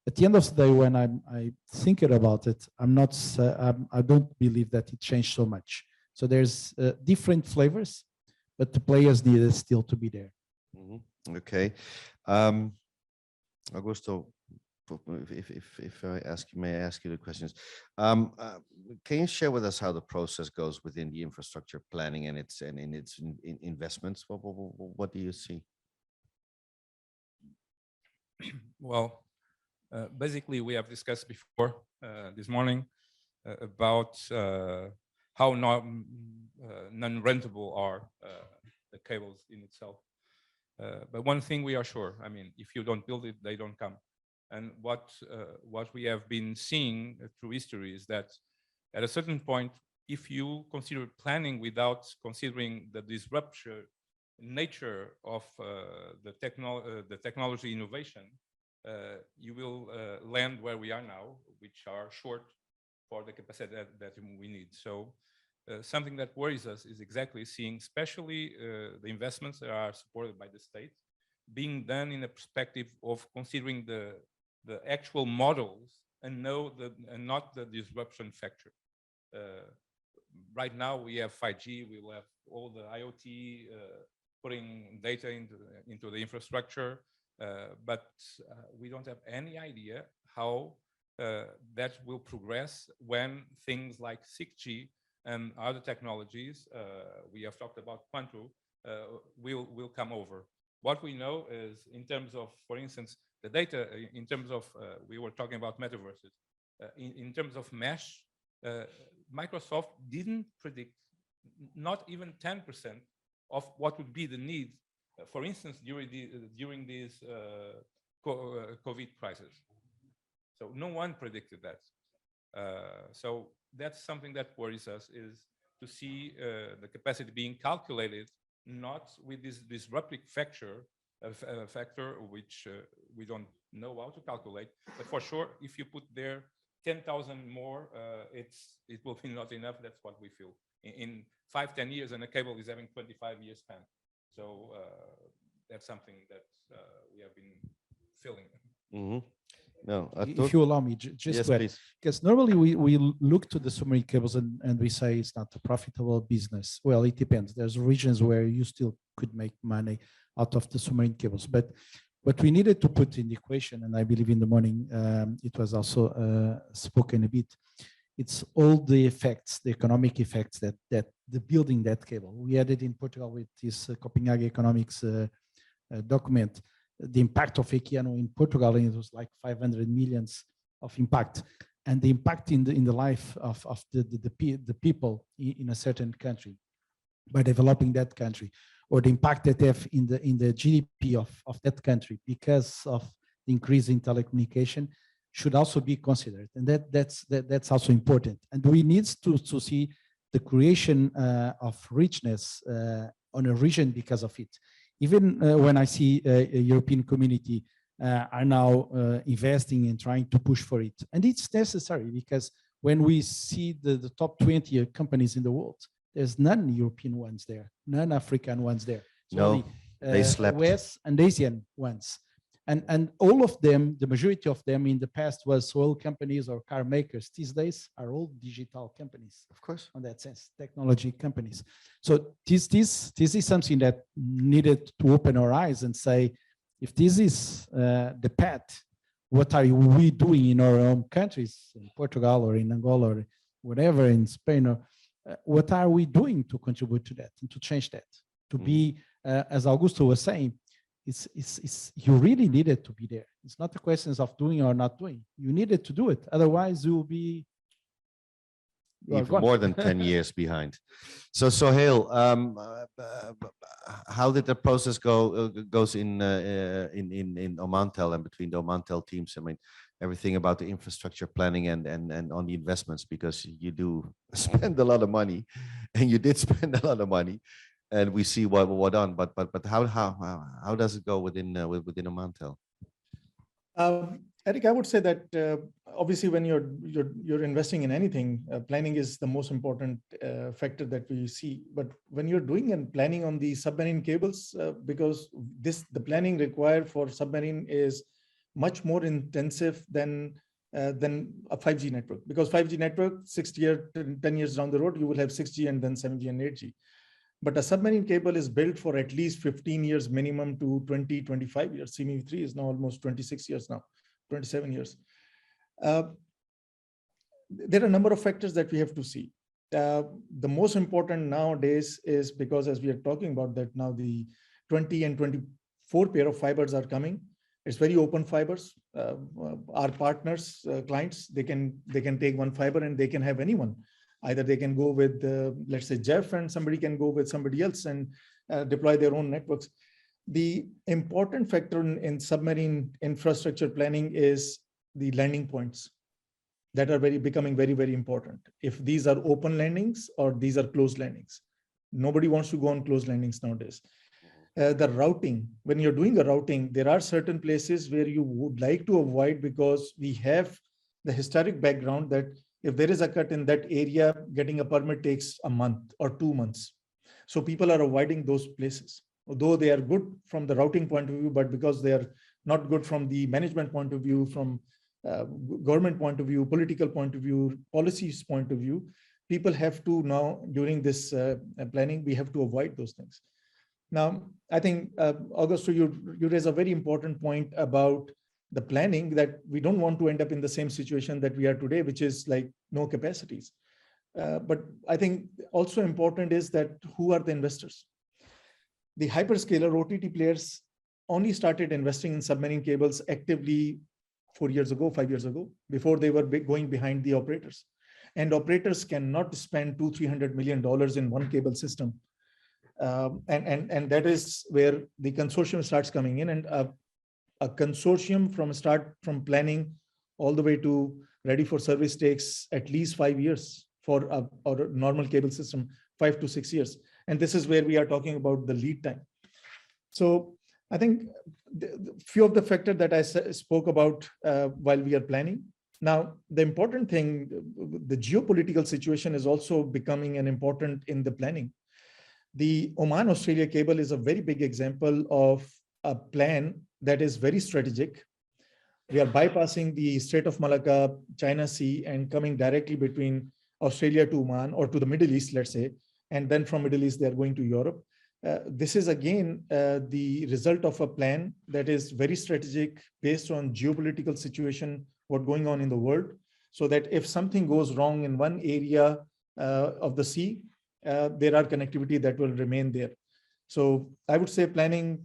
at the end of the day, when I thinking about it, I don't believe that it changed so much. So there's different flavors, but the players needed still to be there. Mm-hmm. Okay. Augusto, if I may I ask you the questions. Can you share with us how the process goes within the infrastructure planning and its investments? What do you see? Well, basically, we have discussed before this morning about how non-rentable are the cables in itself. But one thing we are sure, I mean, if you don't build it, they don't come. And what we have been seeing through history is that at a certain point, if you consider planning without considering the disruption nature of the technology innovation, you will land where we are now, which are short for the capacity that we need. So something that worries us is exactly seeing, especially the investments that are supported by the state, being done in a perspective of considering the actual models and not the disruption factor. Right now we have 5G, we will have all the IoT putting data into the infrastructure, but we don't have any idea how that will progress when things like 6G and other technologies, we have talked about quantum, will come over. What we know is, in terms of, for instance, the data, in terms of, we were talking about metaverses, in terms of mesh, Microsoft didn't predict not even 10% of what would be the need, for instance, during this COVID crisis. So no one predicted that. So that's something that worries us, is to see the capacity being calculated not with this disruptive factor, which we don't know how to calculate, but for sure, if you put there 10,000 more, it will be not enough. That's what we feel. In 5-10 years, and a cable is having 25 years span. So that's something that we have been feeling. Mm-hmm. No, if you allow me, just yes, to add, please. because normally we look to the submarine cables and we say it's not a profitable business. Well, it depends. There's regions where you still could make money out of the submarine cables, but what we needed to put in the equation, and I believe in the morning it was also spoken a bit, it's all the effects, the economic effects that the building that cable. We had it in Portugal with this Copenhagen economics document. The impact of Equiano in Portugal, and it was like 500 millions of impact, and the impact in the life of the people in a certain country by developing that country, or the impact that they have in the GDP of that country because of the increase in telecommunication should also be considered, and that's also important. And we need to see the creation of richness on a region because of it. Even when I see a European community are now investing and trying to push for it, and it's necessary because when we see the top 20 companies in the world, there's none European ones there, none African ones there. It's No, only, they slept. West and Asian ones. And all of them, the majority of them in the past was oil companies or car makers. These days are all digital companies. Of course. On that sense, technology companies. So this is something that needed to open our eyes and say, if this is the path, what are we doing in our own countries, in Portugal or in Angola or whatever, in Spain, or what are we doing to contribute to that and to change that? To be, as Augusto was saying, you really needed to be there. It's not a question of doing or not doing. You needed to do it. Otherwise, you will be even more than 10 years behind. So Sohail, how did the process goes in Omantel and between the Omantel teams? I mean, everything about the infrastructure planning and on the investments, because you do spend a lot of money, and you did spend a lot of money, and we see what on. But how does it go within Omantel? Eric, I would say that obviously when you're investing in anything, planning is the most important factor that we see. But when you're doing and planning on the submarine cables, because the planning required for submarine is much more intensive than a 5G network, because 5G network 10 years down the road, you will have 6G and then 7G and 8G. But a submarine cable is built for at least 15 years minimum to 20, 25 years. CME3 is now almost 26 years now, 27 years. There are a number of factors that we have to see. The most important nowadays is, because as we are talking about that now, the 20 and 24 pair of fibers are coming. It's very open fibers. Our partners, clients, they can take one fiber and they can have anyone. Either they can go with, let's say, Jeff, and somebody can go with somebody else and deploy their own networks. The important factor in submarine infrastructure planning is the landing points that are becoming very, very important. If these are open landings or these are closed landings. Nobody wants to go on closed landings nowadays. The routing, when you're doing a routing, there are certain places where you would like to avoid, because we have the historic background that if there is a cut in that area, getting a permit takes a month or 2 months. So people are avoiding those places, although they are good from the routing point of view, but because they are not good from the management point of view, from government point of view, political point of view, policies point of view, people have to now, during this planning, we have to avoid those things. Now, I think, Augusto, you raise a very important point about the planning, that we don't want to end up in the same situation that we are today, which is like no capacities. But I think also important is that who are the investors? The hyperscaler OTT players only started investing in submarine cables actively 4 years ago, 5 years ago, before they were going behind the operators. And operators cannot spend $200-300 million in one cable system. And that is where the consortium starts coming in, and a consortium from planning all the way to ready for service takes at least 5 years for a normal cable system, 5 to 6 years. And this is where we are talking about the lead time. So I think the few of the factors that I spoke about while we are planning. Now, the important thing, the geopolitical situation is also becoming an important in the planning. The Oman-Australia cable is a very big example of a plan that is very strategic. We are bypassing the Strait of Malacca, China Sea, and coming directly between Australia to Oman, or to the Middle East, let's say, and then from Middle East, they are going to Europe. This is again the result of a plan that is very strategic, based on geopolitical situation, what's going on in the world. so that if something goes wrong in one area of the sea, there are connectivity that will remain there. So I would say planning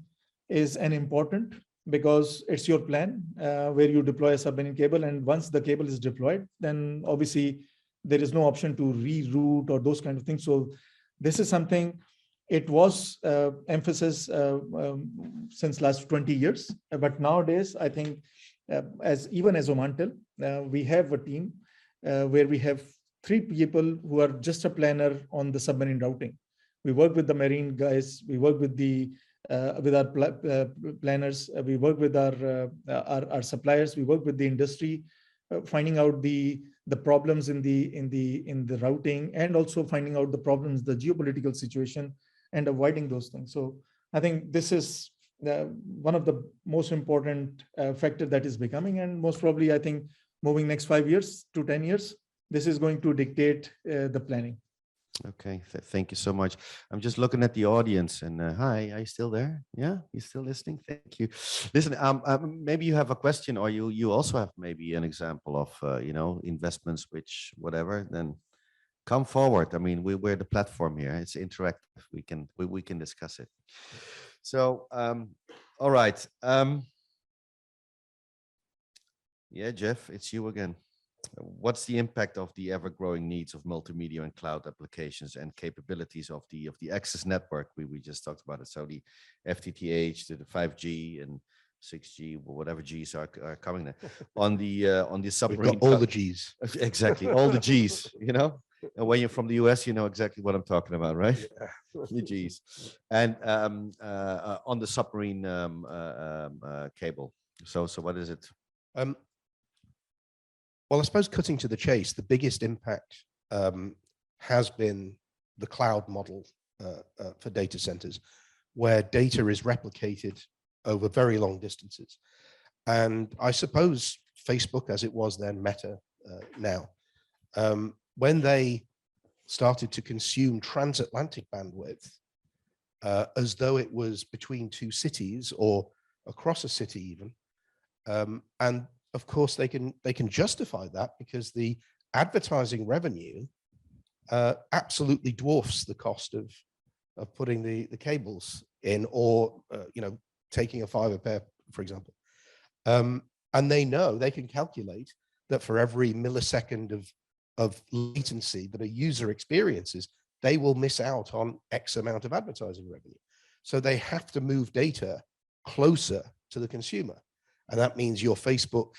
is an important, because it's your plan where you deploy a submarine cable, and once the cable is deployed, then obviously there is no option to reroute or those kind of things. So this is something, it was emphasis since last 20 years, but nowadays I think even as Omantel, we have a team where we have 3 people who are just a planner on the submarine routing. We work with the marine guys, we work with our planners, we work with our suppliers, we work with the industry, finding out the problems in the routing, and also finding out the problems, the geopolitical situation, and avoiding those things. So I think this is one of the most important factor that is becoming, and most probably I think moving next 5 years to 10 years, this is going to dictate the planning. Okay, thank you so much. I'm just looking at the audience, and hi, are you still there? Yeah, you still listening? Thank you. Listen, maybe you have a question, or you also have maybe an example of investments, which whatever. Then come forward. I mean, we're the platform here. It's interactive. We can discuss it. So, all right. Yeah, Jeff, it's you again. What's the impact of the ever-growing needs of multimedia and cloud applications and capabilities of the access network? We just talked about it. So the FTTH to the 5G and 6G, whatever Gs are coming there on the submarine. We've got all the Gs. Exactly, all the Gs. And when you're from the US, you know exactly what I'm talking about, right? Yeah. The Gs. And on the submarine cable. So what is it? Well, I suppose cutting to the chase, the biggest impact has been the cloud model for data centers, where data is replicated over very long distances. And I suppose Facebook, as it was then, Meta now, when they started to consume transatlantic bandwidth as though it was between 2 cities or across a city even, and of course, they can justify that because the advertising revenue absolutely dwarfs the cost of putting the cables in, or taking a fiber pair, for example. And they know, they can calculate that for every millisecond of latency that a user experiences, they will miss out on X amount of advertising revenue. So they have to move data closer to the consumer. And that means your Facebook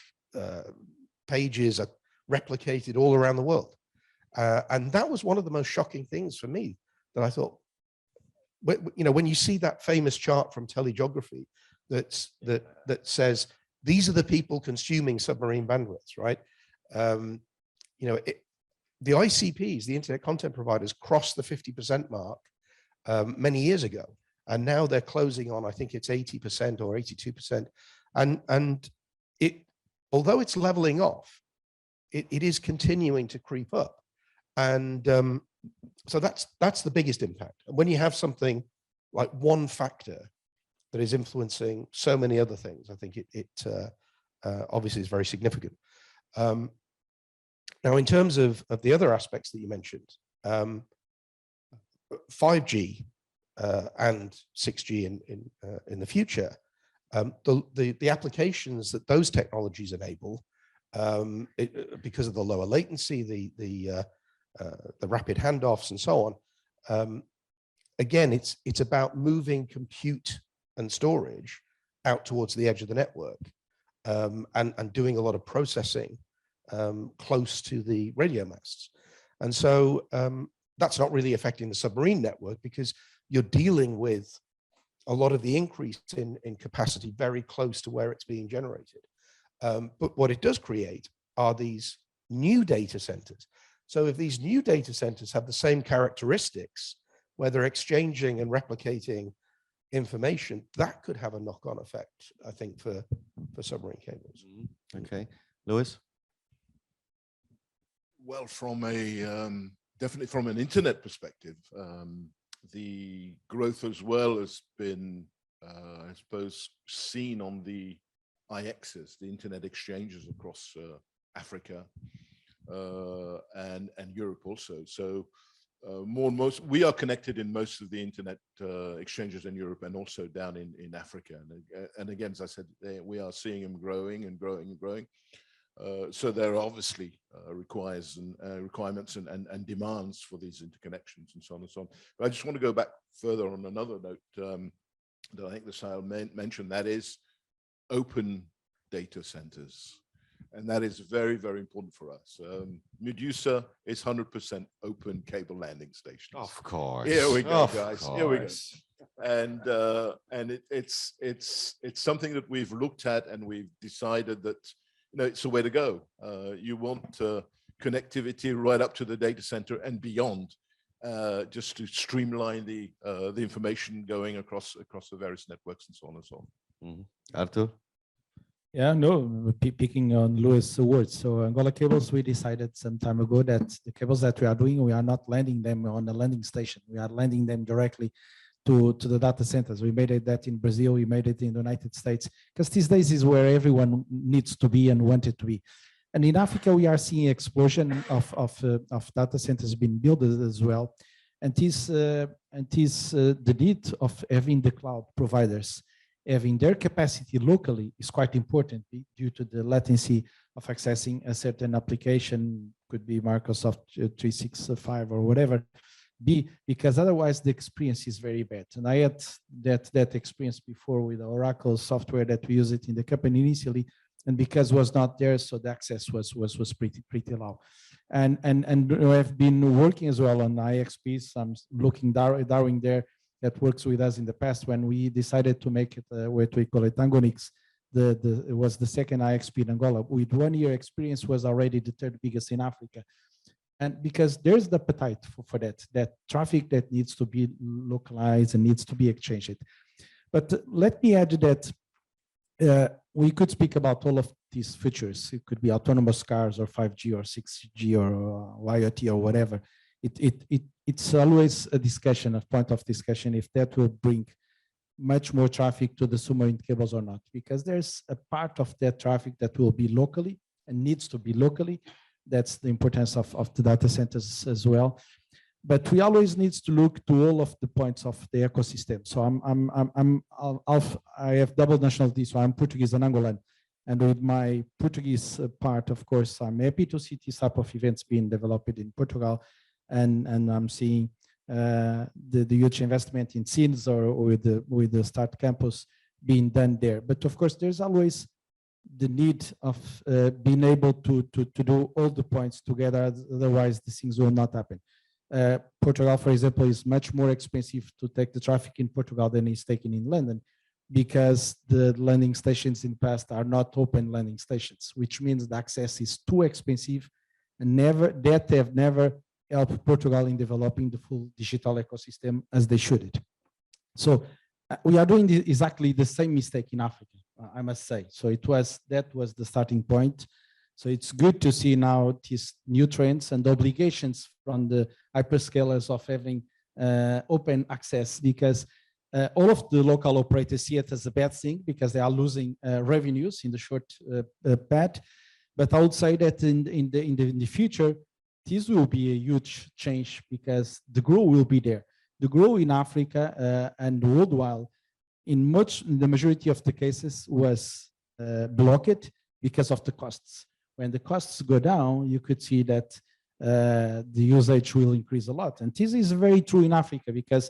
pages are replicated all around the world. And that was one of the most shocking things for me, that I thought, when you see that famous chart from telegeography that says, these are the people consuming submarine bandwidths, right? The ICPs, the internet content providers, crossed the 50% mark many years ago. And now they're closing on, I think it's 80% or 82%. And although it's leveling off, it is continuing to creep up. And so that's the biggest impact. And when you have something like one factor that is influencing so many other things, I think it obviously is very significant. Now, in terms of the other aspects that you mentioned, 5G and 6G in the future, the applications that those technologies enable, because of the lower latency, the rapid handoffs and so on, again, it's about moving compute and storage out towards the edge of the network, and doing a lot of processing close to the radio masts. And so that's not really affecting the submarine network, because you're dealing with a lot of the increase in capacity very close to where it's being generated. But what it does create are these new data centers. So if these new data centers have the same characteristics, where they're exchanging and replicating information, that could have a knock-on effect, I think, for submarine cables. Okay, Lewis? Well, from definitely from an internet perspective, the growth as well has been, I suppose, seen on the IXs, the internet exchanges across Africa. and Europe also. So we are connected in most of the internet exchanges in Europe and also down in Africa. And again, as I said, we are seeing them growing and growing and growing. So there are obviously requirements and demands for these interconnections and so on and so on. But I just want to go back further on another note that I think the Sal mentioned, that is open data centers. And that is very, very important for us. Medusa is 100% open cable landing stations. Of course. Here we go, Of guys. course. Here we go. And it's something that we've looked at, and we've decided that it's the way to go. You want connectivity right up to the data center and beyond, just to streamline the information going across the various networks and so on and so on. Mm-hmm. Arthur? Yeah, no, picking on Louis' words. So Angola Cables, we decided some time ago that the cables that we are doing, we are not landing them on the landing station. We are landing them directly to the data centers. We made it that in Brazil, we made it in the United States, because these days is where everyone needs to be and wanted to be. And in Africa, we are seeing explosion of data centers being built as well. And this the need of having the cloud providers having their capacity locally is quite important due to the latency of accessing a certain application, could be Microsoft 365 or whatever, because otherwise the experience is very bad. And I had that experience before with the Oracle software that we use it in the company initially, and because it was not there, so the access was pretty low. And I've been working as well on IXPs. I'm looking Darwin there, that works with us in the past, when we decided to make it what we call it Angonix. It was the second IXP in Angola. With 1 year experience, was already the third biggest in Africa. And because there's the appetite for that traffic that needs to be localized and needs to be exchanged. But let me add that we could speak about all of these features. It could be autonomous cars or 5G or 6G or IoT or whatever. It's always a discussion, a point of discussion, if that will bring much more traffic to the submarine cables or not, because there's a part of that traffic that will be locally and needs to be locally. That's the importance of the data centers as well. But we always need to look to all of the points of the ecosystem. So I have double nationality, so I'm Portuguese and Angolan. And with my Portuguese part, of course, I'm happy to see this type of events being developed in Portugal. And I'm seeing the huge investment in SINs or with the Start Campus being done there. But of course, there's always the need of being able to do all the points together, otherwise the things will not happen. Portugal, for example, is much more expensive to take the traffic in Portugal than is taken in London, because the landing stations in the past are not open landing stations, which means the access is too expensive, and have never helped Portugal in developing the full digital ecosystem as they should. So we are doing exactly the same mistake in Africa, I must say. So that was the starting point. So it's good to see now these new trends and obligations from the hyperscalers of having open access, because all of the local operators see it as a bad thing because they are losing revenues in the short path. But I would say that in the future, this will be a huge change, because the growth will be there. The growth in Africa and worldwide, in the majority of the cases, was blocked because of the costs. When the costs go down, you could see that the usage will increase a lot. And this is very true in Africa, because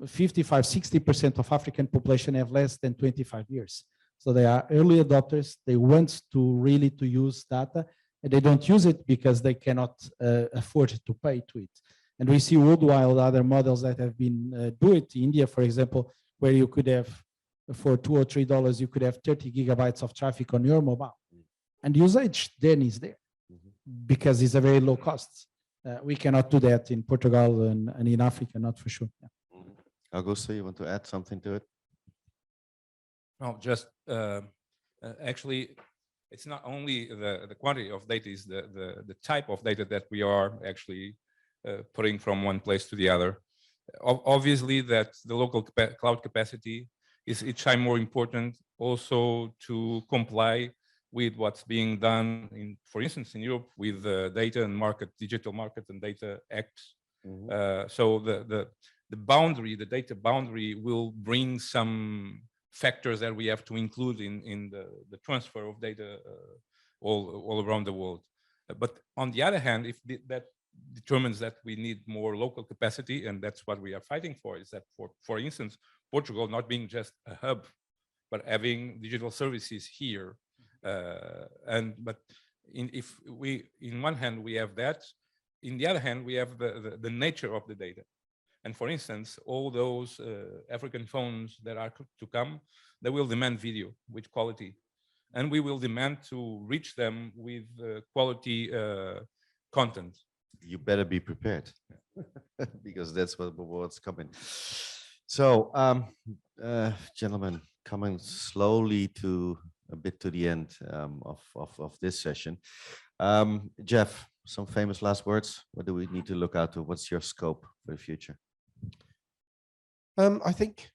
55–60% of African population have less than 25 years. So they are early adopters. They want to use data, and they don't use it because they cannot afford to pay to it. And we see worldwide other models that have been do it. India, for example, where you could have, for $2 or $3, you could have 30 gigabytes of traffic on your mobile. And usage then is there, because it's a very low cost. We cannot do that in Portugal and in Africa, not for sure. Yeah. Augusto, you want to add something to it? No, just actually, it's not only the quantity of data, is the type of data that we are actually putting from one place to the other. Obviously, that the local cloud capacity is each time more important, also to comply with what's being done in, for instance, in Europe with the Data and Market, Digital Market and Data Act. So the boundary, the data boundary will bring some factors that we have to include in the transfer of data all around the world. But on the other hand, if that determines that we need more local capacity, and that's what we are fighting for, is that for instance, Portugal not being just a hub, but having digital services here. But if we, in one hand, we have that, in the other hand, we have the nature of the data. And for instance, all those African phones that are to come, they will demand video with quality. And we will demand to reach them with quality content. You better be prepared because that's what's coming. So, gentlemen, coming slowly to a bit to the end of this session. Jeff, some famous last words. What do we need to look out to? What's your scope for the future? I think,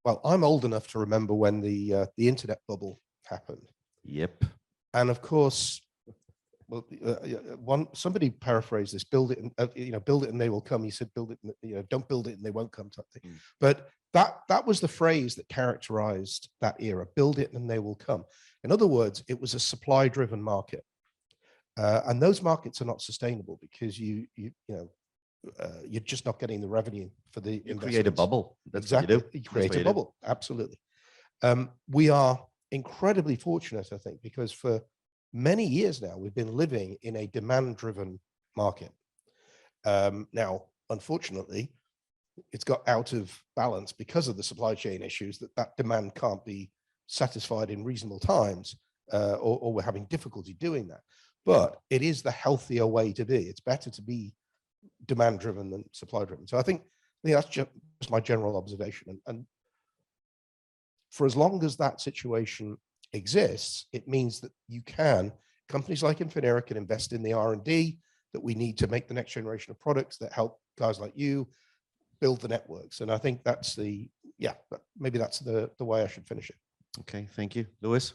well, I'm old enough to remember when the internet bubble happened. Yep. And of course, well, somebody paraphrased this: "Build it, and build it, and they will come." He said, "Build it, don't build it, and they won't come." Something. But that was the phrase that characterized that era: "Build it, and they will come." In other words, it was a supply-driven market, and those markets are not sustainable because you're just not getting the revenue for the investments. Create a bubble. That's exactly. what you do. You create a bubble. Absolutely. We are incredibly fortunate, I think, because for many years now, we've been living in a demand-driven market. Now, unfortunately, it's got out of balance because of the supply chain issues that demand can't be satisfied in reasonable times, or we're having difficulty doing that. But it is the healthier way to be. It's better to be demand-driven than supply-driven. So I think that's just my general observation. And for as long as that situation exists, it means that companies like Infinera can invest in the R&D that we need to make the next generation of products that help guys like you build the networks. And I think that's maybe that's the way I should finish it. Okay, thank you. Louis?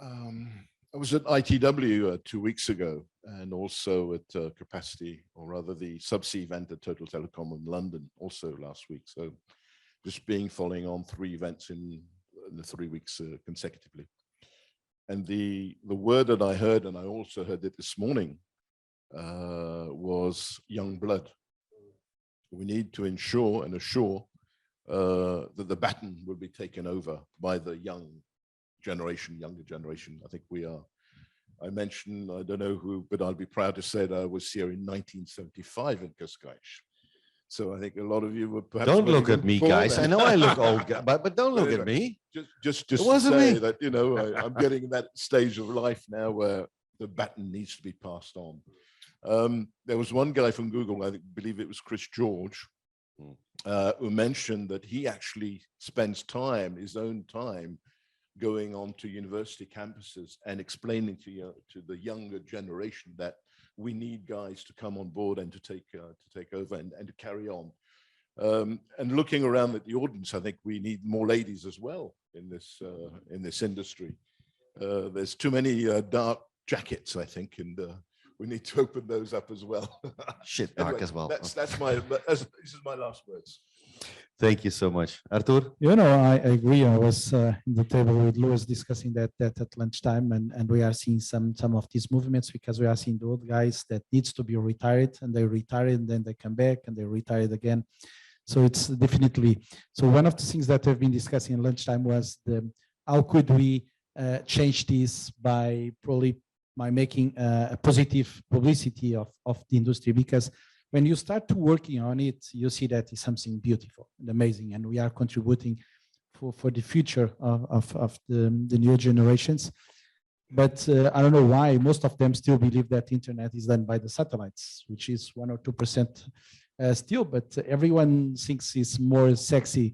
I was at ITW 2 weeks ago, and also at Capacity, or rather the subsea event at Total Telecom in London, also last week. So just following on 3 events in the 3 weeks consecutively. And the word that I heard, and I also heard it this morning, was young blood. We need to ensure and assure that the baton will be taken over by the younger generation. I think we are. I mentioned, I don't know who, but I'll be proud to say that I was here in 1975 in Cascais. So I think a lot of you were perhaps. Don't look at me, guys. I know I look old, but don't look at me. Just to say that, I'm getting that stage of life now where the baton needs to be passed on. There was one guy from Google, I believe it was Chris George, who mentioned that he actually spends his own time, going on to university campuses and explaining to the younger generation that we need guys to come on board and to take over and to carry on. And looking around at the audience, I think we need more ladies as well in this industry. There's too many dark jackets, I think, and we need to open those up as well. Shit, dark anyway, as well. This is my last words. Thank you so much. Artur? I agree. I was in the table with Louis discussing that at lunchtime, and we are seeing some of these movements because we are seeing the old guys that needs to be retired, and they retire and then they come back and they retire again. So it's definitely, so one of the things that we've been discussing at lunchtime was how could we change this by making a positive publicity of the industry, because when you start to working on it, you see that it's something beautiful and amazing, and we are contributing for the future of the new generations. But I don't know why most of them still believe that internet is done by the satellites, which is 1 or 2% still, but everyone thinks it's more sexy.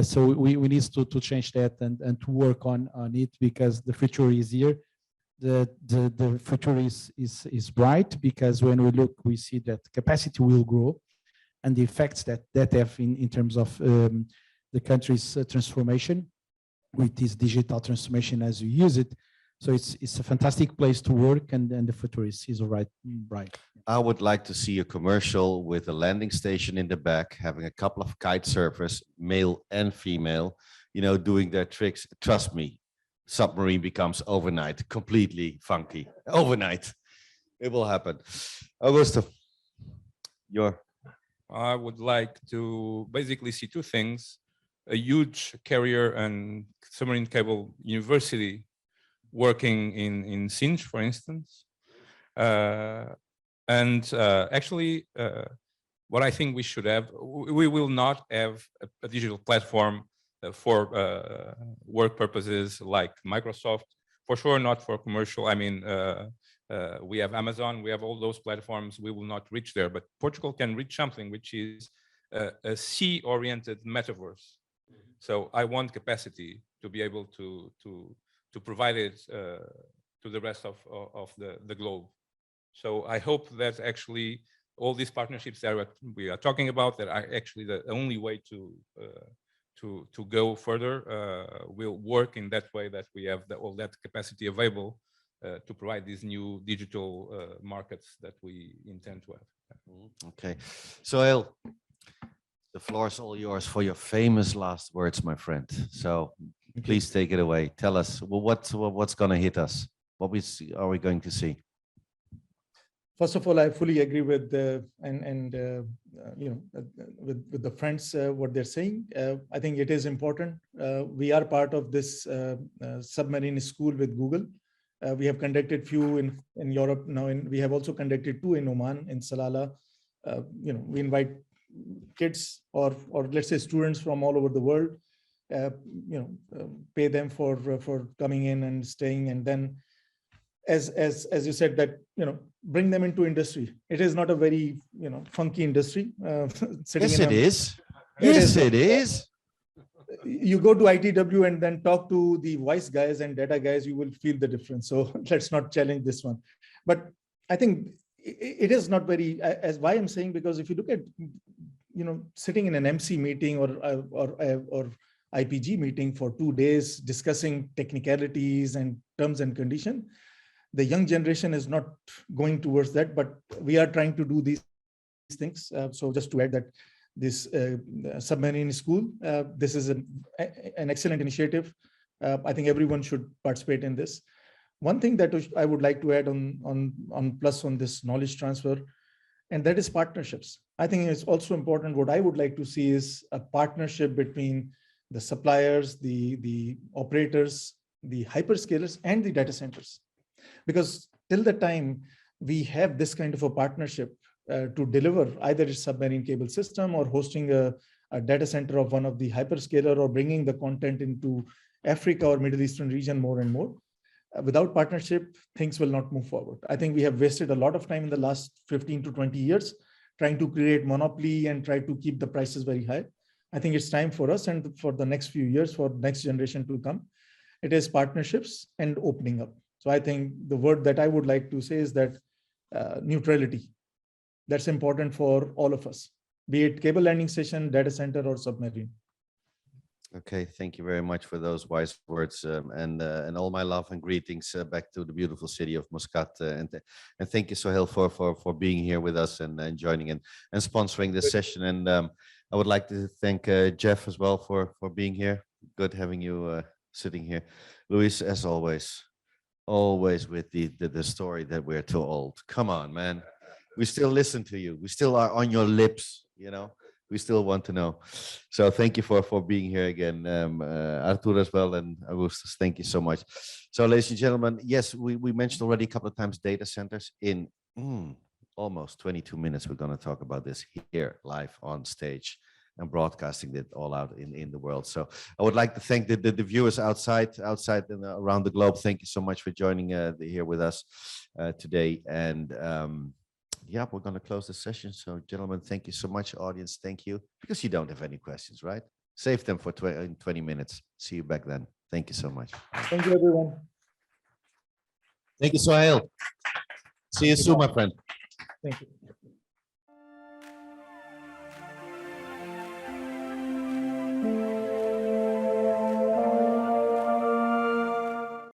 So we need to change that and to work on it, because the future is here. The future is bright, because when we look, we see that capacity will grow, and the effects that have in terms of the country's transformation. with this digital transformation as we use it. So it's a fantastic place to work, and the future is right. I would like to see a commercial with a landing station in the back, having a couple of kite surfers, male and female, you know, doing their tricks. Trust me, submarine becomes overnight completely funky. Overnight, it will happen. Augusto, I would like to basically see two things: a huge carrier and submarine cable university working in Sinj, for instance. Actually, what I think we should have, we will not have a digital platform for work purposes like Microsoft, for sure not for commercial. I mean, we have Amazon, we have all those platforms, we will not reach there, but Portugal can reach something which is a sea-oriented metaverse. So I want capacity to be able to provide it to the rest of the globe. So I hope that actually all these partnerships that we are talking about, that are actually the only way to go further, will work in that way, that we have all that capacity available to provide these new digital markets that we intend to have. Okay, Sohail, the floor is all yours for your famous last words, my friend. So please take it away. Tell us, well, what's going to hit us? What are we going to see? First of all, I fully agree with with the friends what they're saying. I think it is important. We are part of this submarine school with Google. We have conducted few in Europe now, and we have also conducted 2 in Oman, in Salalah. We invite kids or let's say students from all over the world. Pay them for coming in and staying, and then as you said, that bring them into industry. It is not a very funky industry. Yes, it is. Yes, it is. You go to ITW and then talk to the voice guys and data guys, you will feel the difference. So let's not challenge this one. But I think it is not very, as why I'm saying, because if you look at sitting in an MC meeting or IPG meeting for 2 days discussing technicalities and terms and condition, the young generation is not going towards that, but we are trying to do these things. So just to add that this submarine school, this is an excellent initiative. I think everyone should participate in this. One thing that I would like to add on plus on this knowledge transfer, and that is partnerships. I think it's also important. What I would like to see is a partnership between the suppliers, the operators, the hyperscalers, and the data centers. Because till the time we have this kind of a partnership to deliver either a submarine cable system or hosting a data center of one of the hyperscaler or bringing the content into Africa or Middle Eastern region more and more, without partnership, things will not move forward. I think we have wasted a lot of time in the last 15 to 20 years trying to create monopoly and try to keep the prices very high. I think it's time for us and for the next few years, for next generation to come, it is partnerships and opening up. So I think the word that I would like to say is that neutrality. That's important for all of us, be it cable landing station, data center, or submarine. Okay, thank you very much for those wise words, and all my love and greetings back to the beautiful city of Muscat, and thank you, Sohail, for being here with us and joining and sponsoring this session. And I would like to thank Jeff as well for being here. Good having you sitting here, Luis, as always with the story that we're too old. Come on, man, we still listen to you. We still are on your lips, we still want to know. So thank you for being here again, Artur as well, and Augustus, thank you so much. So ladies and gentlemen, yes, we mentioned already a couple of times data centers. In almost 22 minutes, we're going to talk about this here live on stage and broadcasting it all out in the world. So I would like to thank the viewers outside and around the globe. Thank you so much for joining here with us today. And yeah, we're going to close the session. So gentlemen, thank you so much. Audience, thank you. Because you don't have any questions, right? Save them for 20 minutes. See you back then. Thank you so much. Thank you, everyone. Thank you, Sohail. See you soon, my friend. Thank you.